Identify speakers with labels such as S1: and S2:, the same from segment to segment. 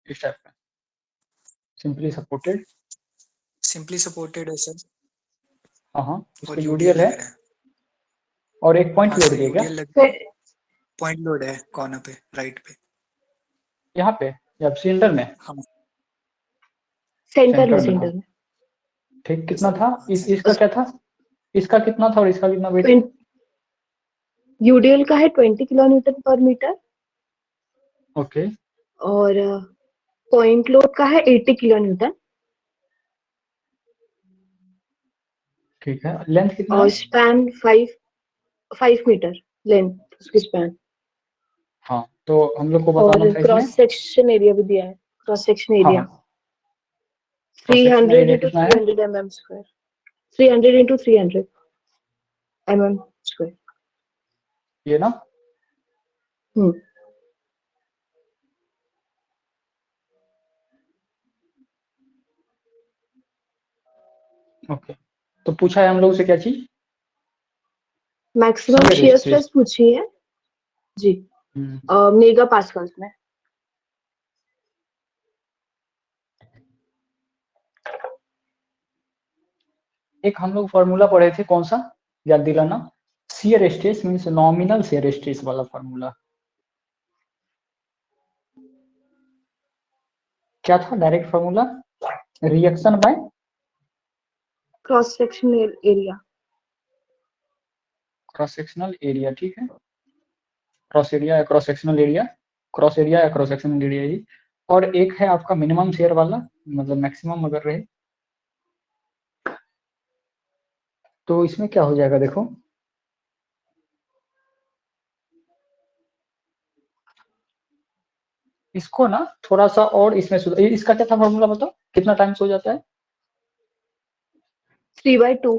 S1: इस टाइप का simply supported.
S2: Simply supported है सर,
S1: हाँ उस
S2: और
S1: पे
S2: यूडीएल
S1: यूडीएल
S2: लग
S1: है
S2: रहा है।
S1: और एक पॉइंट
S2: हाँ
S1: लोड
S2: सर,
S1: भी है क्या
S2: यूडीएल लग, पॉइंट लोड है कॉर्नर पे, राइट पे।
S1: यहाँ पे या सिलेंडर में?
S2: हाँ
S3: सेंटर में,
S1: सेंटर में, हाँ
S3: सेंटर में।
S1: ठीक। कितना
S2: सर,
S1: था
S2: हाँ,
S1: इसका क्या था? इसका कितना था और इसका कितना वेट है?
S3: यूडीएल का है 20 kilo Newton per metre
S1: okay
S3: और पॉइंट लोड का है 80 किलो न्यूटन
S1: ठीक है। लेंथ कितना
S3: और
S1: है?
S3: स्पैन 5 मीटर लेंथ उसकी स्पैन।
S1: हाँ तो हम लोग को बताना
S3: और
S1: था इसमें।
S3: क्रॉस सेक्शन एरिया भी दिया है, क्रॉस सेक्शन
S1: हाँ
S3: area
S1: cross sectional
S3: 300
S1: area
S3: into
S1: कितना है?
S3: 300 mm square, 300 into 300 mm square।
S1: ये ना?
S3: हम्म।
S1: ओके तो पूछा है हम लोग से क्या चीज?
S3: Maximum
S1: shear
S3: shear
S1: stress.
S3: Stress पूछी है जी, मेगा पास्कल्स में।
S1: एक हम लोग फॉर्मूला पढ़े थे, कौन सा याद दिलाना? Shear stress means nominal shear stress वाला फॉर्मूला क्या था? Direct formula reaction by
S3: cross section area.
S1: Cross sectional area. ठीक है, क्रॉस एरिया या cross sectional area, cross area या क्रॉस सेक्शनल एरिया जी। और एक है आपका मिनिमम शेयर वाला, मतलब मैक्सिमम अगर रहे तो इसमें क्या हो जाएगा देखो। इसको ना थोड़ा सा और इसमें इसका क्या था फॉर्मूला बताओ, कितना टाइम्स हो जाता है?
S3: 3/2।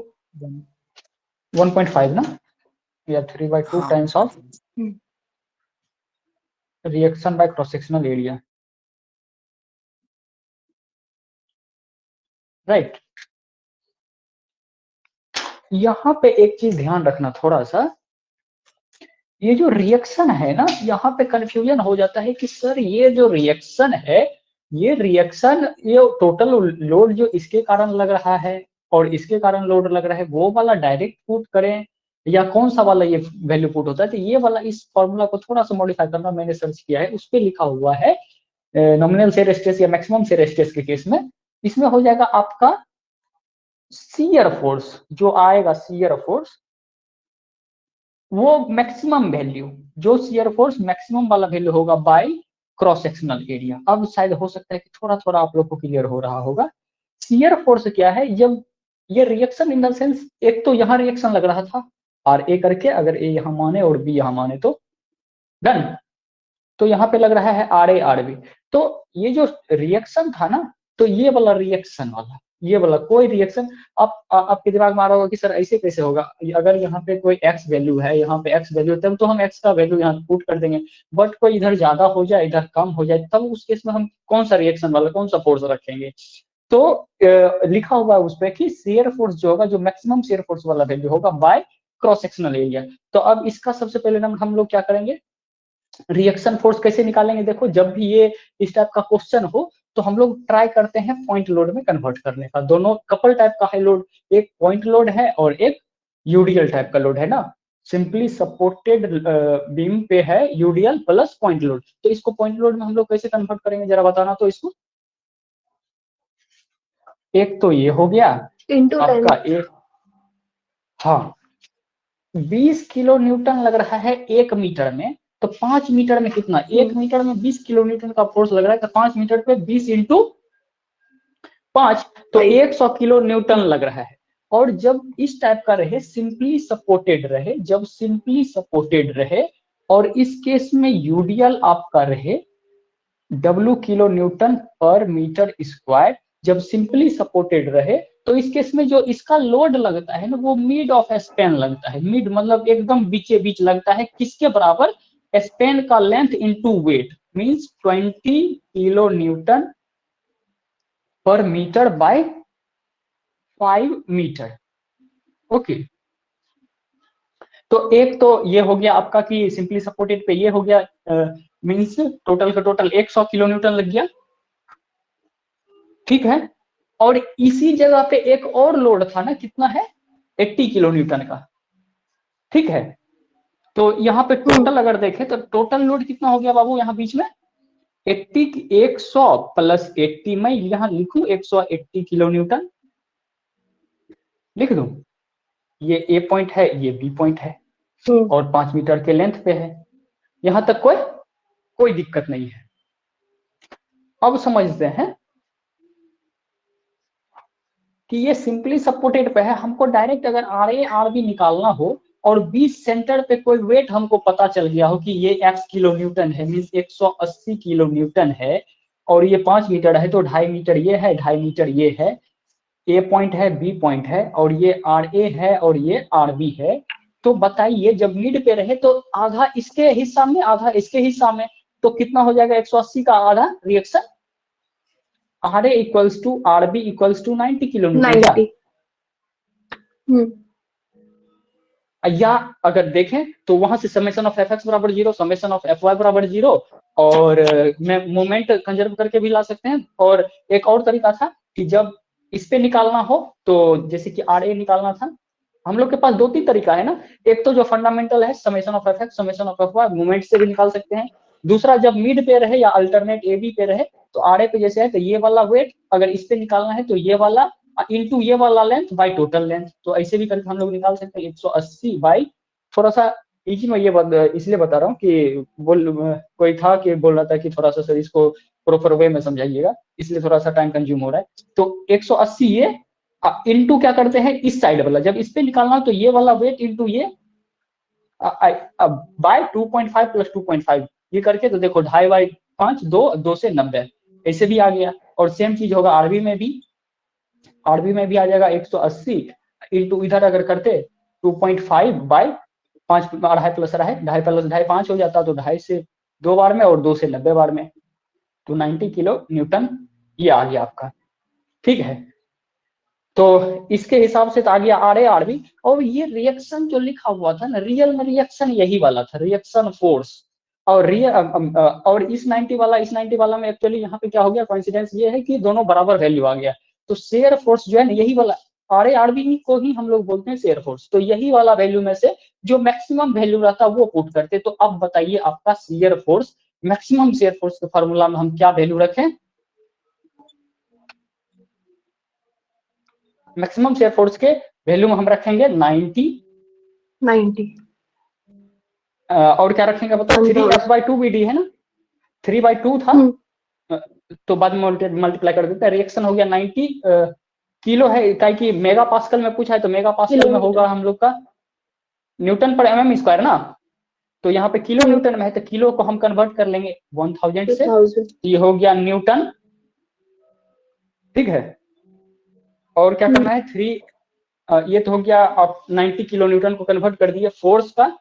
S1: 1.5 ना, या 3/2
S2: हाँ,
S1: times of reaction by cross sectional area, right. यहाँ पे एक चीज ध्यान रखना थोड़ा सा, ये जो रिएक्शन है ना, यहाँ पे कंफ्यूजन हो जाता है कि सर ये जो रिएक्शन है, ये रिएक्शन ये टोटल लोड जो इसके कारण लग रहा है और इसके कारण लोड लग रहा है, वो वाला डायरेक्ट पुट करें या कौन सा वाला ये वैल्यू पुट होता है? तो ये वाला इस फॉर्मूला को थोड़ा सा मॉडिफाई करना, मैंने सर्च किया है, उस पर लिखा हुआ है नॉमिनल शियर स्ट्रेस या मैक्सिमम शियर स्ट्रेस के केस में इसमें हो जाएगा आपका शियर फोर्स जो आएगा, शियर फोर्स वो मैक्सिमम वैल्यू, जो शियर फोर्स मैक्सिमम वाला वैल्यू होगा बाय क्रॉस सेक्शनल एरिया। अब शायद हो सकता है कि थोड़ा थोड़ा आप लोग को क्लियर हो रहा होगा। शियर फोर्स क्या है? जब ये रिएक्शन इन द सेंस, एक तो यहाँ रिएक्शन लग रहा था आर ए करके, अगर ए यहाँ माने और बी यहाँ माने तो डन, तो यहाँ पे लग रहा है आर ए आर बी। तो ये जो रिएक्शन था ना, तो ये वाला रिएक्शन वाला, ये वाला कोई रिएक्शन आपके दिमाग में आ रहा होगा कि सर ऐसे कैसे होगा, अगर यहाँ पे कोई एक्स वैल्यू है, यहाँ पे एक्स वैल्यू, तब तो हम एक्स का वैल्यू यहाँ पुट कर देंगे। बट कोई इधर ज्यादा हो जाए, इधर कम हो जाए, तब उस केस में हम कौन सा रिएक्शन वाला, कौन सा फोर्स रखेंगे? तो लिखा हुआ है उस पर कि शियर फोर्स जो होगा, जो मैक्सिमम शियर फोर्स वाला वैल्यू होगा बाय क्रॉस सेक्शनल एरिया। तो अब इसका सबसे पहले हम लोग क्या करेंगे, रिएक्शन फोर्स कैसे निकालेंगे? देखो, जब भी ये इस टाइप का क्वेश्चन हो तो हम लोग ट्राई करते हैं पॉइंट लोड में कन्वर्ट करने का। दोनों कपल टाइप का है लोड, एक पॉइंट लोड है और एक यूडीएल टाइप का लोड है ना। सिंपली सपोर्टेड बीम पे है यूडीएल प्लस पॉइंट लोड, तो इसको पॉइंट लोड में हम लोग कैसे कन्वर्ट करेंगे जरा बताना तो इसको। एक तो ये हो गया
S3: इंटू
S1: आपका
S3: लेंथ।
S1: एक, हाँ 20 किलो न्यूटन लग रहा है 1 मीटर में, तो 5 मीटर में कितना? 1 मीटर में 20 किलो न्यूटन का फोर्स लग रहा है, तो 5 मीटर पे 20 इंटू 5, तो 100 किलो न्यूटन लग रहा है। और जब इस टाइप का रहे, सिंपली सपोर्टेड रहे, जब सिंपली सपोर्टेड रहे और इस केस में यूडीएल आपका रहे W kilo Newton per metre square, जब सिंपली सपोर्टेड रहे, तो इस केस में जो इसका लोड लगता है ना, वो मिड ऑफ स्पैन लगता है। मिड मतलब एकदम बीचे बीच लगता है, किसके बराबर? स्पैन का length into wait, means 20 kilo Newton per metre by 5 metre. Okay, तो एक तो ये हो गया आपका कि सिंपली सपोर्टेड पे ये हो गया, मींस टोटल का टोटल 100 किलो न्यूटन लग गया। ठीक है। और इसी जगह पे एक और लोड था ना, कितना है, 80 किलो न्यूटन का, ठीक है। तो यहाँ पे टोटल अगर देखें तो टोटल लोड कितना हो गया बाबू, यहाँ बीच में 100 प्लस 80, मैं यहाँ लिखूं 180 किलो न्यूटन लिख दूं। ये ए पॉइंट है, ये बी पॉइंट है, और 5 मीटर के लेंथ पे है। यहां तक कोई दिक्कत नहीं है। अब समझते हैं कि ये सिंपली सपोर्टेड पे है। हमको डायरेक्ट अगर आर ए आर बी निकालना हो और बीच सेंटर पे कोई वेट हमको पता चल गया हो कि ये x किलो न्यूटन है, मीन्स 180 किलो न्यूटन है, और ये 5 मीटर है, तो 2.5 मीटर ये है, 2.5 मीटर ये है, ए पॉइंट है, बी पॉइंट है, और ये आर ए है और ये आर बी है। तो बताइए जब मिड पे रहे तो आधा इसके हिस्सा में आधा इसके हिस्सा में, तो कितना हो जाएगा 180 का आधा reaction, R A equals to R B equals to 90 kilo newton. या अगर देखें तो वहां से समेशन ऑफ एफ एक्स बराबर 0, समेशन ऑफ एफ वाई बराबर 0, और मैं मोमेंट कंजर्व करके भी ला सकते हैं। और एक और तरीका था कि जब इस पे निकालना हो, तो जैसे कि आर ए निकालना था, हम लोग के पास 2-3 तरीका है ना। एक तो जो फंडामेंटल है summation of F X summation of F Y, moment से भी निकाल सकते हैं। दूसरा जब मिड पे रहे या अल्टरनेट ए बी पे रहे, तो आर ए पे जैसे है तो ये वाला वेट अगर इस पे निकालना है तो ये वाला इनटू ये वाला लेंथ बाय टोटल लेंथ, तो ऐसे भी करके हम लोग निकाल सकते हैं 180 बाई, थोड़ा सा इजी में ये इसलिए बता रहा हूँ कि कोई था कि बोल रहा था कि थोड़ा सा सर इसको प्रॉपर वे में समझाइएगा, इसलिए थोड़ा सा टाइम कंज्यूम हो रहा है। तो 180 ये इनटू क्या करते हैं इस साइड वाला, जब इस पे निकालना तो ये वाला वेट इनटू ये बाय 2.5 प्लस 2.5 ये करके, तो देखो 2.5 बाई 5 2 से 90 ऐसे भी आ गया। और सेम चीज होगा आरबी में भी, आरबी में भी आ जाएगा 180 इंटू इधर अगर करते 2.5 बाई 5, 2.5 प्लस 2.5 प्लस 2.5 5 हो जाता, तो 2.5 से 2 बार में और 2 से 90 बार में, तो 90 किलो न्यूटन ये आ गया आपका, ठीक है। तो इसके हिसाब से तो आ गया आर ए आर बी। और ये रिएक्शन जो लिखा हुआ था ना, रियल में रिएक्शन यही वाला था, रिएक्शन फोर्स। और और इस 90 वाला में एक्चुअली यहाँ पे क्या हो गया, कोइंसिडेंस ये है कि दोनों बराबर वैल्यू आ गया। तो शेयर फोर्स जो है ना यही वाला आर ए आर बी को ही हम लोग बोलते हैं शेयर फोर्स। तो यही वाला वैल्यू में से जो मैक्सिमम वैल्यू रहता है वो पुट करते। तो अब बताइए आपका shear force, maximum shear force के फॉर्मूला में हम क्या वैल्यू रखें, मैक्सिमम शेयर फोर्स के वैल्यू में हम रखेंगे 90। और क्या रखेंगे बताओ, 3f/2 BD है ना, 3/2 था, तो बाद में मल्टीप्लाई कर देते हैं। रिएक्शन हो गया 90 किलो है, क्या कि मेगा पास्कल में पूछा है, तो मेगा पास्कल में होगा हम लोग का न्यूटन पर mm स्क्वायर ना, तो यहाँ पे किलो न्यूटन में है, तो किलो को हम कन्वर्ट कर लेंगे 1000 से, ये हो गया न्यूटन, ठीक है। और क्या करना है 3 ये तो हो गया, आप 90 किलो न्यूटन को कन्वर्ट कर दिए फोर्स का,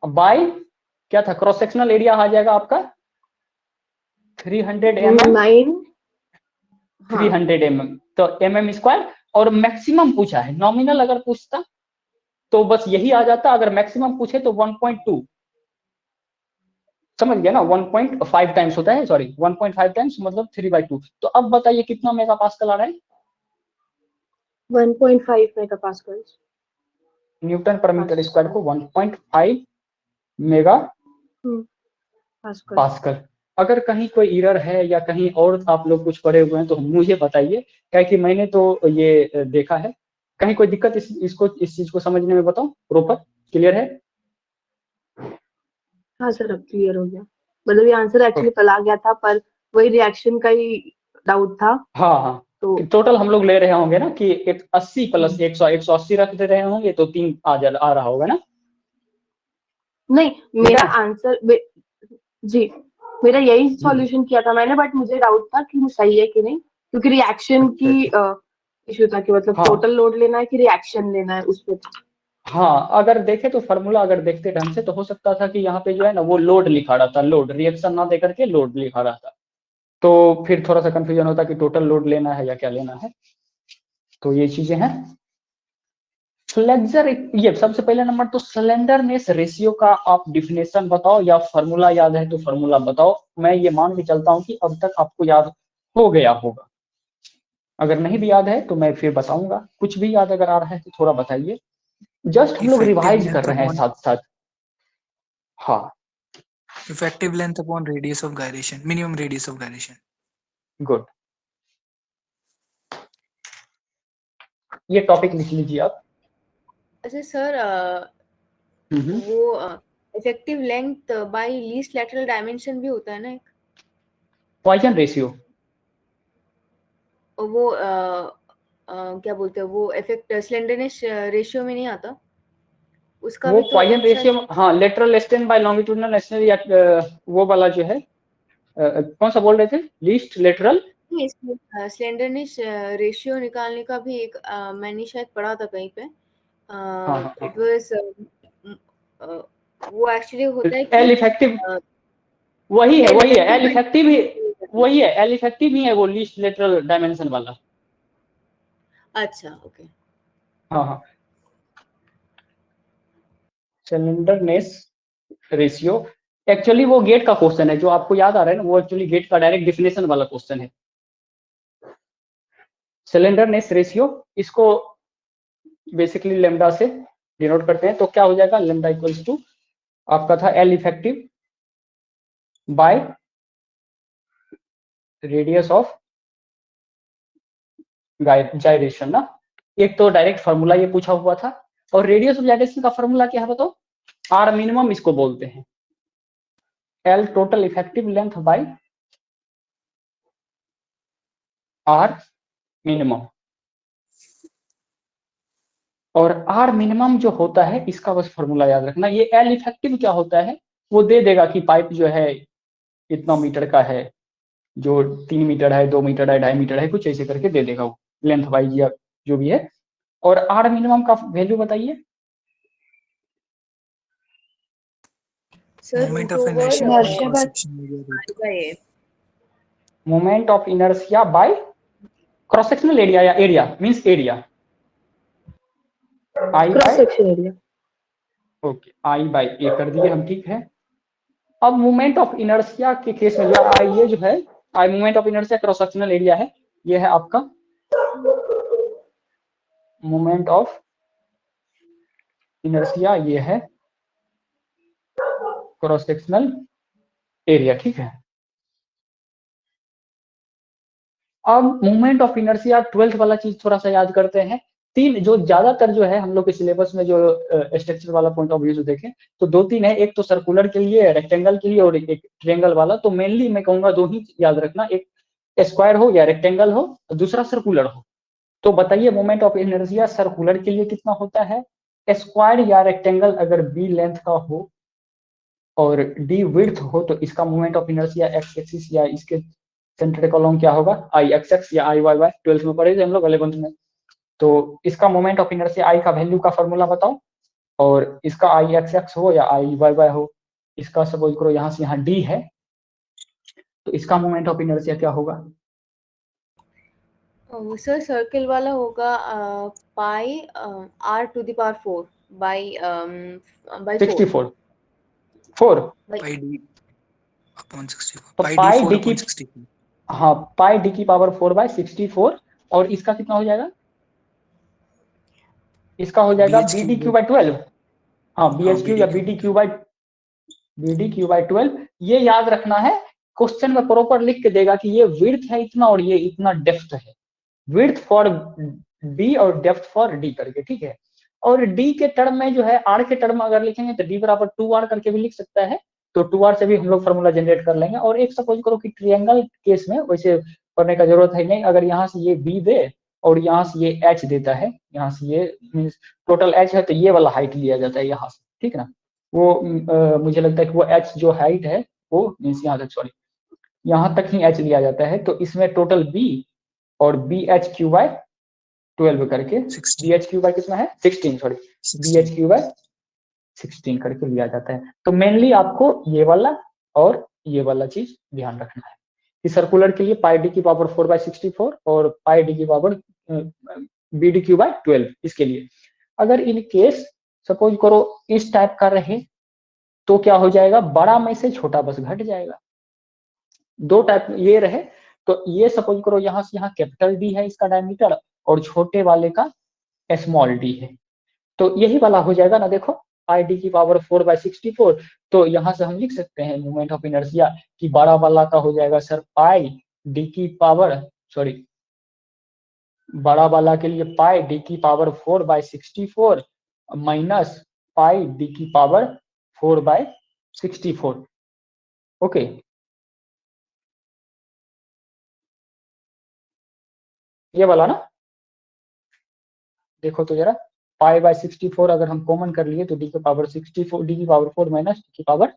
S1: बाय क्या था, क्रॉस सेक्शनल एरिया आ जाएगा आपका 300 mm, 300 mm, तो mm स्क्वायर। और मैक्सिमम पूछा है, नॉमिनल अगर पूछता तो बस यही आ जाता, अगर मैक्सिमम पूछे तो 1.2, समझ गया ना, 1.5 टाइम्स होता है, सॉरी 1.5 टाइम्स मतलब 3/2। तो अब बताइए कितना मेगा पास्कल आ रहा है,
S3: 1.5 megapascal,
S1: Newton per metre square को 1.5 मेगा पास्कल। अगर कहीं कोई एरर है या कहीं और आप लोग कुछ पढ़े हुए हैं तो मुझे बताइए, क्या कि मैंने तो ये देखा है। कहीं कोई दिक्कत इस चीज को समझने में बताओ, प्रॉपर क्लियर है?
S3: हाँ सर अब क्लियर हो गया, मतलब ये आंसर एक्चुअली कल आ गया था पर वही रिएक्शन का ही डाउट था।
S1: हाँ तो टोटल हम लोग ले रहे होंगे ना कि 80 प्लस 180 रख दे रहे होंगे, तो 3 आ रहा होगा ना।
S3: नहीं मेरा आंसर जी मेरा यही सॉल्यूशन किया था मैंने, बट मुझे डाउट था कि वो सही है कि नहीं, क्योंकि रिएक्शन की इश्यू था कि मतलब टोटल लोड लेना है कि रिएक्शन लेना है उस पर।
S1: हाँ अगर देखे तो फॉर्मूला अगर देखते ढंग से तो हो सकता था कि यहाँ पे जो है ना वो लोड लिखा रहा था, लोड रिएक्शन ना देकर के लोड लिखा रहा था, तो फिर थोड़ा सा कंफ्यूजन होता कि टोटल लोड लेना है या क्या लेना है। तो ये चीजें हैं। फ्लेक्सर, ये सबसे पहले नंबर तो स्लेंडरनेस रेशियो का आप डिफिनेशन बताओ, या फॉर्मूला याद है तो फॉर्मूला बताओ। मैं ये मान के चलता हूँ कि अब तक आपको याद हो गया होगा। अगर नहीं भी याद है तो मैं फिर बताऊंगा, कुछ भी याद अगर आ रहा है तो थोड़ा बताइए, जस्ट हम लोग
S2: इफेक्टिव
S1: रिवाइज कर
S2: लेंथ
S1: रहे हैं
S2: अपॉन
S1: साथ साथ। हाँ
S2: effective length upon radius of gyration, minimum radius of gyration.
S1: Good, ये टॉपिक लिख लीजिए आप।
S4: अच्छा सर,
S1: हम्म,
S4: वो effective length bye least lateral dimension भी होता है ना एक,
S1: पॉइजन रेशियो।
S4: और वो क्या बोलते हैं, वो इफेक्ट स्लेंडरनेस रेशियो में नहीं आता, उसका
S1: वो
S4: भी तो
S1: पॉइजन
S4: एक्स्ट्रा।
S1: रेशियो, हाँ lateral extend by longitudinal extend, या वो वाला जो है, कौन सा बोल रहे थे, लीस्ट लेटरल।
S4: स्लेंडरनेस रेशियो निकालने का भी एक मैंने शायद पढ़ा था कहीं पे,
S1: हाँ
S4: इट वाज वो एक्चुअली होता है
S1: एल
S4: कि
S1: इफेक्टिव, वही है एल इफेक्टिव ही, वही है एल इफेक्टिव ही है वो लीस्ट लेटरल डायमेंशन वाला।
S4: अच्छा ओके।
S1: हाँ सिलेंडरनेस रेशियो, एक्चुअली वो गेट का क्वेश्चन है जो आपको याद आ रहा है ना, वो एक्चुअली गेट का डायरेक्ट डिफिनेशन वाला क्वेश्चन है। सिलेंडरनेस रेशियो, इसको बेसिकली लेमडा से डिनोट करते हैं, तो क्या हो जाएगा, लेमडा इक्वल्स टू आपका था L effective by radius of gyration ना। एक तो डायरेक्ट फार्मूला ये पूछा हुआ था, और रेडियस ऑफ जायरेशन का फार्मूला क्या है बताओ, आर मिनिमम इसको बोलते हैं, L total effective length by R minimum. और आर मिनिमम जो होता है इसका बस फॉर्मूला याद रखना। ये एल इफेक्टिव क्या होता है, वो दे देगा कि पाइप जो है इतना मीटर का है, जो 3 मीटर है, 2 मीटर है, 2.5 मीटर है, कुछ ऐसे करके दे देगा वो लेंथ वाइज या जो भी है। और आर मिनिमम का वैल्यू बताइए।
S4: Sir
S2: moment
S4: root
S2: of
S4: over
S2: inertia cross section area root.
S4: ये
S1: moment of inertia by cross sectional area, या area means area, I
S3: cross
S1: by,
S3: section area.
S1: Okay I by A कर दिए हम, ठीक है। अब मोमेंट ऑफ इनर्शिया के case में ये जो है I moment of inertia cross sectional area है, ये है आपका मोमेंट ऑफ इनर्शिया, ये है क्रॉस सेक्शनल एरिया, ठीक है। अब मोमेंट ऑफ इनर्शिया 12th वाला चीज थोड़ा सा याद करते हैं। तीन जो ज्यादातर जो है हम लोग के सिलेबस में जो स्ट्रक्चर वाला पॉइंट ऑफ व्यू से देखें तो 2-3 है, एक तो सर्कुलर के लिए, रेक्टेंगल के लिए, और एक ट्रायंगल वाला। तो मेनली मैं कहूंगा 2 ही याद रखना, एक स्क्वायर हो या रेक्टेंगल हो, दूसरा सर्कुलर हो। तो बताइए मोमेंट ऑफ इनर्शिया सर्कुलर के लिए कितना होता है, स्क्वायर या रेक्टेंगल अगर बी लेंथ का हो और डी विड्थ हो तो इसका moment of inertia x axis या इसके सेंटर कॉलम क्या होगा, आई एक्स एक्स या आई वाई वाई। 12th में पढ़े थे हम लोग 11th में। तो इसका मोमेंट ऑफ इनर्शिया आई का वैल्यू का फॉर्मूला बताओ, और इसका आई एक्स एक्स हो या आई वाई वाई हो, इसका सपोज करो यहाँ से यहाँ डी है, तो इसका मोमेंट ऑफ इनर्शिया क्या होगा।
S4: सर सर्कल वाला होगा pi r to the power 4 by
S1: 64 4,
S2: pi D upon 64,
S1: तो
S2: पाई डी
S1: पाई
S2: 4
S1: डी की,
S2: अपॉन 64।
S1: हाँ पाई डी की पावर 4/64, और इसका कितना हो जाएगा, इसका हो जाएगा बी डी क्यू बाई 12, हाँ बी एच क्यू या बी डी क्यू बाई 12। ये याद रखना है, क्वेश्चन में प्रॉपर लिख के देगा कि ये विड्थ है इतना और ये इतना डेप्थ है, विड्थ फॉर डी और डेप्थ फॉर डी करके, ठीक है। और डी के टर्म में जो है, आर के टर्म में अगर लिखेंगे तो डी बराबर 2r करके भी लिख सकता है, तो 2r से भी हम लोग फॉर्मूला जनरेट कर लेंगे। और एक सपोज करो कि ट्रायंगल केस में वैसे करने का जरूरत है नहीं, अगर यहाँ से ये बी दे और यहाँ से ये एच देता है, यहाँ से ये मीन्स टोटल एच है, तो ये वाला हाइट लिया जाता है यहाँ से, ठीक है ना। वो मुझे लगता है कि वो एच जो हाइट है वो मीन्स यहाँ तक, सॉरी यहाँ तक ही एच लिया जाता है, तो इसमें टोटल बी और बी एच क्यू बाई 12 करके, बी एच क्यू बाई कितना है 16, sorry B H cube by 16 करके लिया जाता है। तो मेनली आपको ये वाला और ये वाला चीज ध्यान रखना है कि सर्कुलर के लिए पाई डी की पावर 4/64 और पाई डी की power B D cube by 12, इसके लिए। अगर इन केस सपोज करो इस टाइप का रहे तो क्या हो जाएगा, बड़ा में से छोटा बस घट जाएगा। दो टाइप ये रहे तो ये सपोज करो यहाँ से यहाँ कैपिटल डी है इसका डायमीटर और छोटे वाले का स्मॉल डी है, तो यही वाला हो जाएगा ना। देखो पाई डी की पावर 4/64, तो यहाँ से हम लिख सकते हैं मोमेंट ऑफ इनर्शिया कि बड़ा वाला का हो जाएगा सर पाई डी की पावर, सॉरी बड़ा वाला के लिए पाई डी की पावर 4/64 माइनस पाई डी की पावर 4/64। ओके, ये वाला ना, देखो तो जरा पाई/64 अगर हम कॉमन कर लिए तो डी की पावर 64, डी की पावर 4 माइनस डी की पावर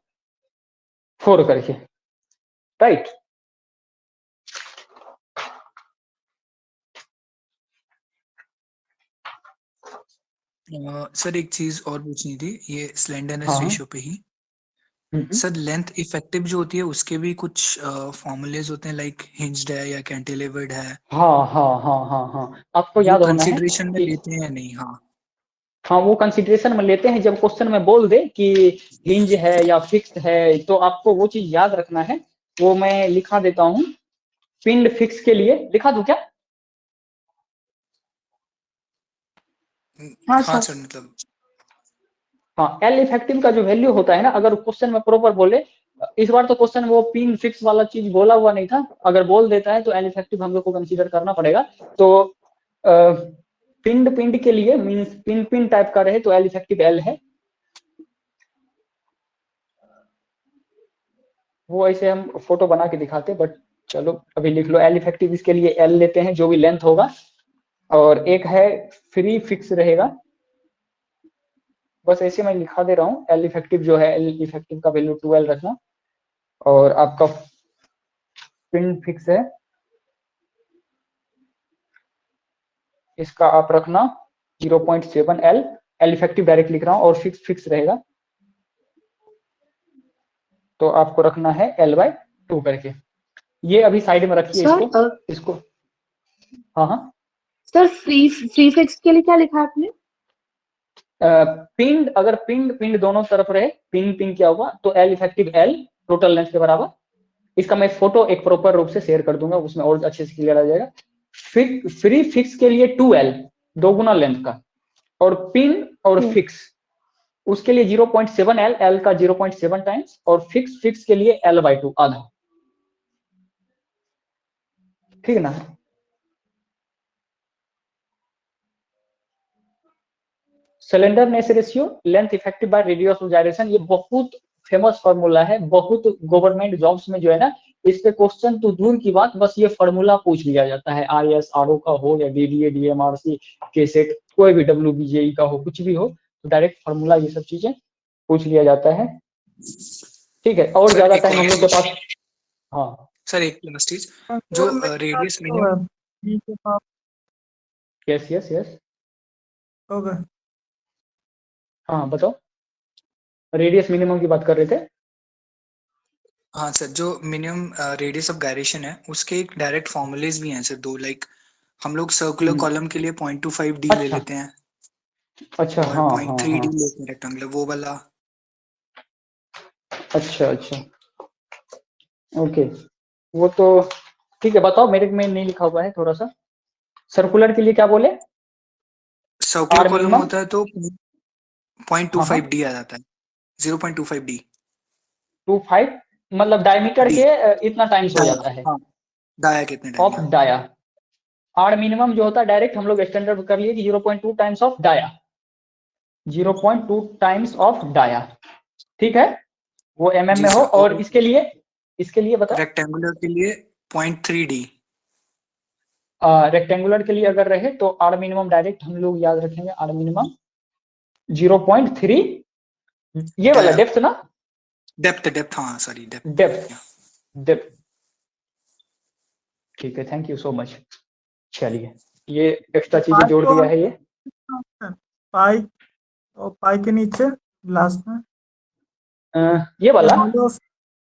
S1: 4 करके, राइट।
S2: सर एक चीज और पूछनी थी, ये स्लेंडरनेस
S1: हाँ।
S2: रेशियो पे ही। सर लेंथ इफेक्टिव जो होती है उसके भी कुछ फॉर्मूलेज होते हैं, लाइक हिंज्ड है या कैंटिलीवर्ड है,
S1: हाँ हाँ हाँ हाँ हाँ, आपको
S2: वो
S1: याद होना है
S2: कंसीडरेशन में
S1: कि
S2: लेते हैं या नहीं? हाँ
S1: हाँ वो कंसिडरेशन में लेते हैं। जब क्वेश्चन में बोल दे कि हिंज है या फिक्स है तो आपको वो चीज याद रखना है। वो मैं लिखा देता हूँ, पिंड फिक्स के लिए लिखा दूं क्या?
S3: हाँ
S2: हाँ
S3: सर।
S2: सर, मतलब
S1: हाँ, एल इफेक्टिव का जो वैल्यू होता है ना, अगर क्वेश्चन में प्रॉपर बोले, इस बार तो क्वेश्चन वो पिन फिक्स वाला चीज बोला हुआ नहीं था, अगर बोल देता है तो एल इफेक्टिव हम लोग को कंसीडर करना पड़ेगा। तो पिंड पिंड के लिए मींस पिन पिन टाइप का रहे तो एल इफेक्टिव एल है। वो ऐसे हम फोटो बना के दिखाते, बट चलो अभी लिख लो एल इफेक्टिव, इसके लिए एल लेते हैं जो भी लेंथ होगा। और एक है फ्री फिक्स रहेगा, बस ऐसे मैं लिखा दे रहा हूँ। एल इफेक्टिव जो है, एल इफेक्टिव का वैल्यू 12 रखना। और आपका पिन फिक्स है, इसका आप रखना 0.7 एल। एल इफेक्टिव डायरेक्ट लिख रहा हूँ और फिक्स फिक्स रहेगा, तो आपको रखना है L/2 करके। ये अभी साइड में रखिए इसको। हाँ हाँ
S3: सर फ्री फिक्स के लिए क्या लिखा है आपने?
S1: पिंड, अगर पिंड पिंड दोनों तरफ रहे, पिन पिन क्या होगा तो L effective L total length के बराबर। इसका मैं फोटो एक प्रॉपर रूप से शेयर कर दूंगा, उसमें और अच्छे से क्लियर आ जाएगा। फ्री फिक्स के लिए 2L, दोगुना लेंथ का, और पिन और फिक्स उसके लिए 0.7 एल, एल का 0.7 टाइम्स, और फिक्स फिक्स के लिए L/2 आधा। ठीक है ना? Slenderness ratio length effective by radius of gyration, ये बहुत फेमस फार्मूला है। बहुत गवर्नमेंट जॉब्स में जो है ना, इस पे क्वेश्चन तो दूर की बात, बस ये फार्मूला पूछ लिया जाता है। ISRO का हो या DDA DMRC के सेट, कोई भी WBJE का हो, कुछ भी हो, तो डायरेक्ट फार्मूला ये सब चीजें पूछ लिया जाता है। ठीक है, और ज्यादा टाइम हम लोग के पास। हाँ
S2: सर एक लास्ट चीज, जो radius minimum,
S1: yes yes yes,
S5: होगा।
S1: हाँ बताओ, रेडियस मिनिमम की बात कर रहे थे।
S2: हाँ सर, जो मिनिमम रेडियस ऑफ गायरेशन है उसके एक डायरेक्ट फॉर्मूलेज भी हैं सर दो, लाइक हम लोग सर्कुलर कॉलम के लिए 0.25 डी ले
S1: अच्छा
S2: लेते हैं
S1: अच्छा,
S2: और
S1: हाँ
S2: 0.3 डी
S1: हाँ,
S2: लेते हैं रेक्टेंगुलर, वो वाला।
S1: अच्छा अच्छा, ओके। वो तो ठीक है, बताओ, मेरे में नहीं लिखा हुआ है थोड़ा सा। सर्कुलर के लिए क्या बोले?
S2: सर्कुलर
S1: आर
S2: कॉलम
S1: मिनिमम,
S2: होता है तो
S1: हाँ
S2: 0.25 डी आ जाता है, 0.25 डी
S1: 25, मतलब डायमीटर
S2: डी
S1: के इतना टाइम्स हो
S2: डाया,
S1: जाता है
S2: हाँ डाया कितने टाइम
S1: ऑफ
S2: में?
S1: डाया। आर मिनिमम जो होता है डायरेक्ट हम लोग स्टैंडर्ड कर लिए कि 0.2 times of dia, 0.2 times of dia. ठीक है, वो mm
S2: जी
S1: में हो।
S2: सर,
S1: और
S2: और
S1: इसके लिए बताओ,
S2: रेक्टेंगुलर के लिए 0.3 डी।
S1: रेक्टेंगुलर के लिए अगर रहे तो आर मिनिमम डायरेक्ट हम लोग याद रखेंगे, आर मिनिमम 0.3, ये वाला डेप्थ ना,
S2: डेप्थ, हाँ सॉरी
S1: डेप्थ डेप्थ। ठीक है, थैंक यू सो मच। चलिए, ये एक्स्ट्रा चीजें जोड़ दिया है ये।
S5: पाई और पाई के नीचे लास्ट में
S1: ये वाला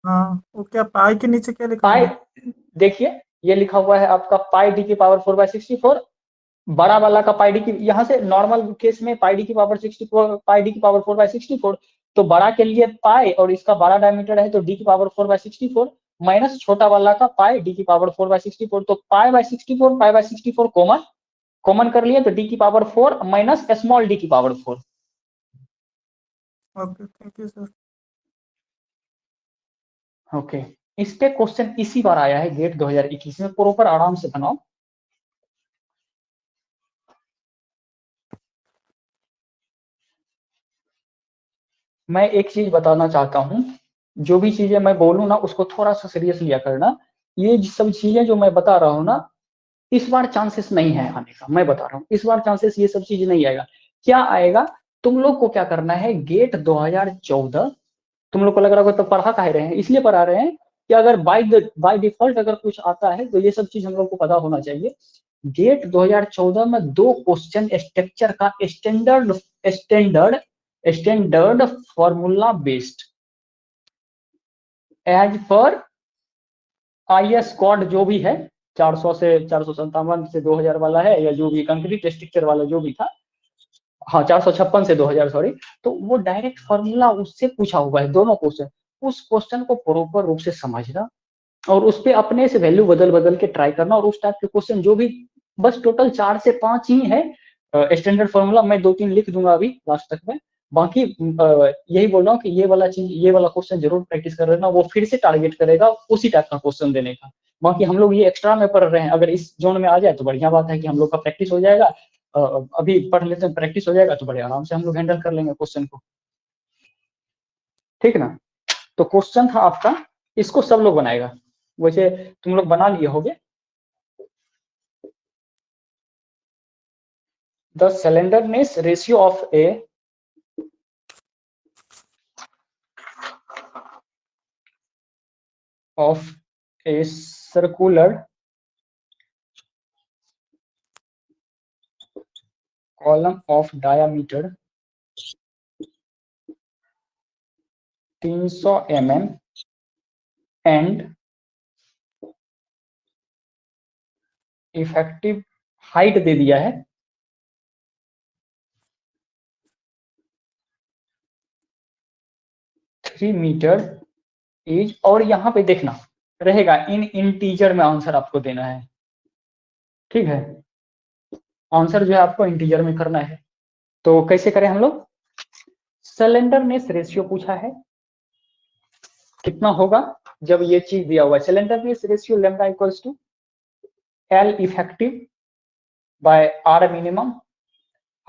S5: हाँ, वो क्या पाई के नीचे क्या लिखा
S1: पाई,
S5: हुआ है?
S1: देखिए ये लिखा हुआ है आपका पाई डी की पावर 4/64। बड़ा वाला का पाई डी की, यहाँ से नॉर्मल केस में पाई डी की पावर 64, पाई डी की पावर 4/64, तो बड़ा के लिए पाई और इसका बड़ा डायमीटर है तो डी की पावर 4/64। माइनस छोटा वाला का पाई डी की पावर 4/64। तो पाई बाय 64 कॉमन कर लिए तो डी की पावर 4 माइनस स्मॉल डी की power 4।
S5: Okay, thank you sir.
S1: Okay, इस पे क्वेश्चन इसी बार आया है गेट 2021 में, प्रॉपर आराम से बनाओ। मैं एक चीज बताना चाहता हूँ, जो भी चीजें मैं बोलूँ ना उसको थोड़ा सा सीरियस लिया करना। ये सब चीजें जो मैं बता रहा हूँ ना, इस बार चांसेस नहीं है आने का, मैं बता रहा हूँ इस बार चांसेस ये सब चीज नहीं आएगा। क्या आएगा, तुम लोग को क्या करना है, गेट 2014 तुम लोग को लग रहा होगा तो पढ़ा काहे रहे हैं, इसलिए पढ़ा रहे हैं कि अगर बाय डिफॉल्ट अगर कुछ आता है तो ये सब चीज हम लोग को पता होना चाहिए। गेट 2014 में 2 क्वेश्चन स्ट्रक्चर का standard standard formula based as per IS code जो भी है 400 से 457 से 2000 वाला है, या जो भी कंक्रीट स्ट्रक्चर वाला जो भी था, हाँ 456 से 2000 सॉरी, तो वो डायरेक्ट फॉर्मूला उससे पूछा हुआ है दोनों क्वेश्चन। उस क्वेश्चन को प्रॉपर रूप से समझना और उस पे अपने से वैल्यू बदल बदल के ट्राई करना, और उस टाइप के क्वेश्चन जो भी, बस टोटल 4 से 5 ही है स्टैंडर्ड फॉर्मूला, मैं 2-3 लिख दूंगा अभी लास्ट तक में। बाकी यही बोल रहा हूँ कि ये वाला चीज, ये वाला क्वेश्चन जरूर प्रैक्टिस कर लेना, वो फिर से टारगेट करेगा उसी टाइप का क्वेश्चन देने का। बाकी हम लोग ये एक्स्ट्रा में पढ़ रहे हैं, अगर इस जोन में आ जाए तो बढ़िया बात है कि हम लोग का प्रैक्टिस हो जाएगा। अभी पढ़ लेते हैं, प्रैक्टिस हो जाएगा तो बड़े आराम से हम लोग हैंडल कर लेंगे क्वेश्चन को, ठीक ना। तो क्वेश्चन था आपका, इसको सब लोग बनाएगा, वैसे तुम लोग बना लिए होगे। The slenderness ratio of a circular column of diameter 300 mm and effective height दे दिया है 3 मीटर इज, और यहाँ पे देखना रहेगा इन इंटीजर में आंसर आपको देना है, ठीक है। आंसर जो है आपको इंटीजर में करना है। तो कैसे करें हम लोग, स्लेंडरनेस रेशियो पूछा है, कितना होगा जब ये चीज दिया हुआ है, slenderness ratio lambda equals to L effective by R minimum.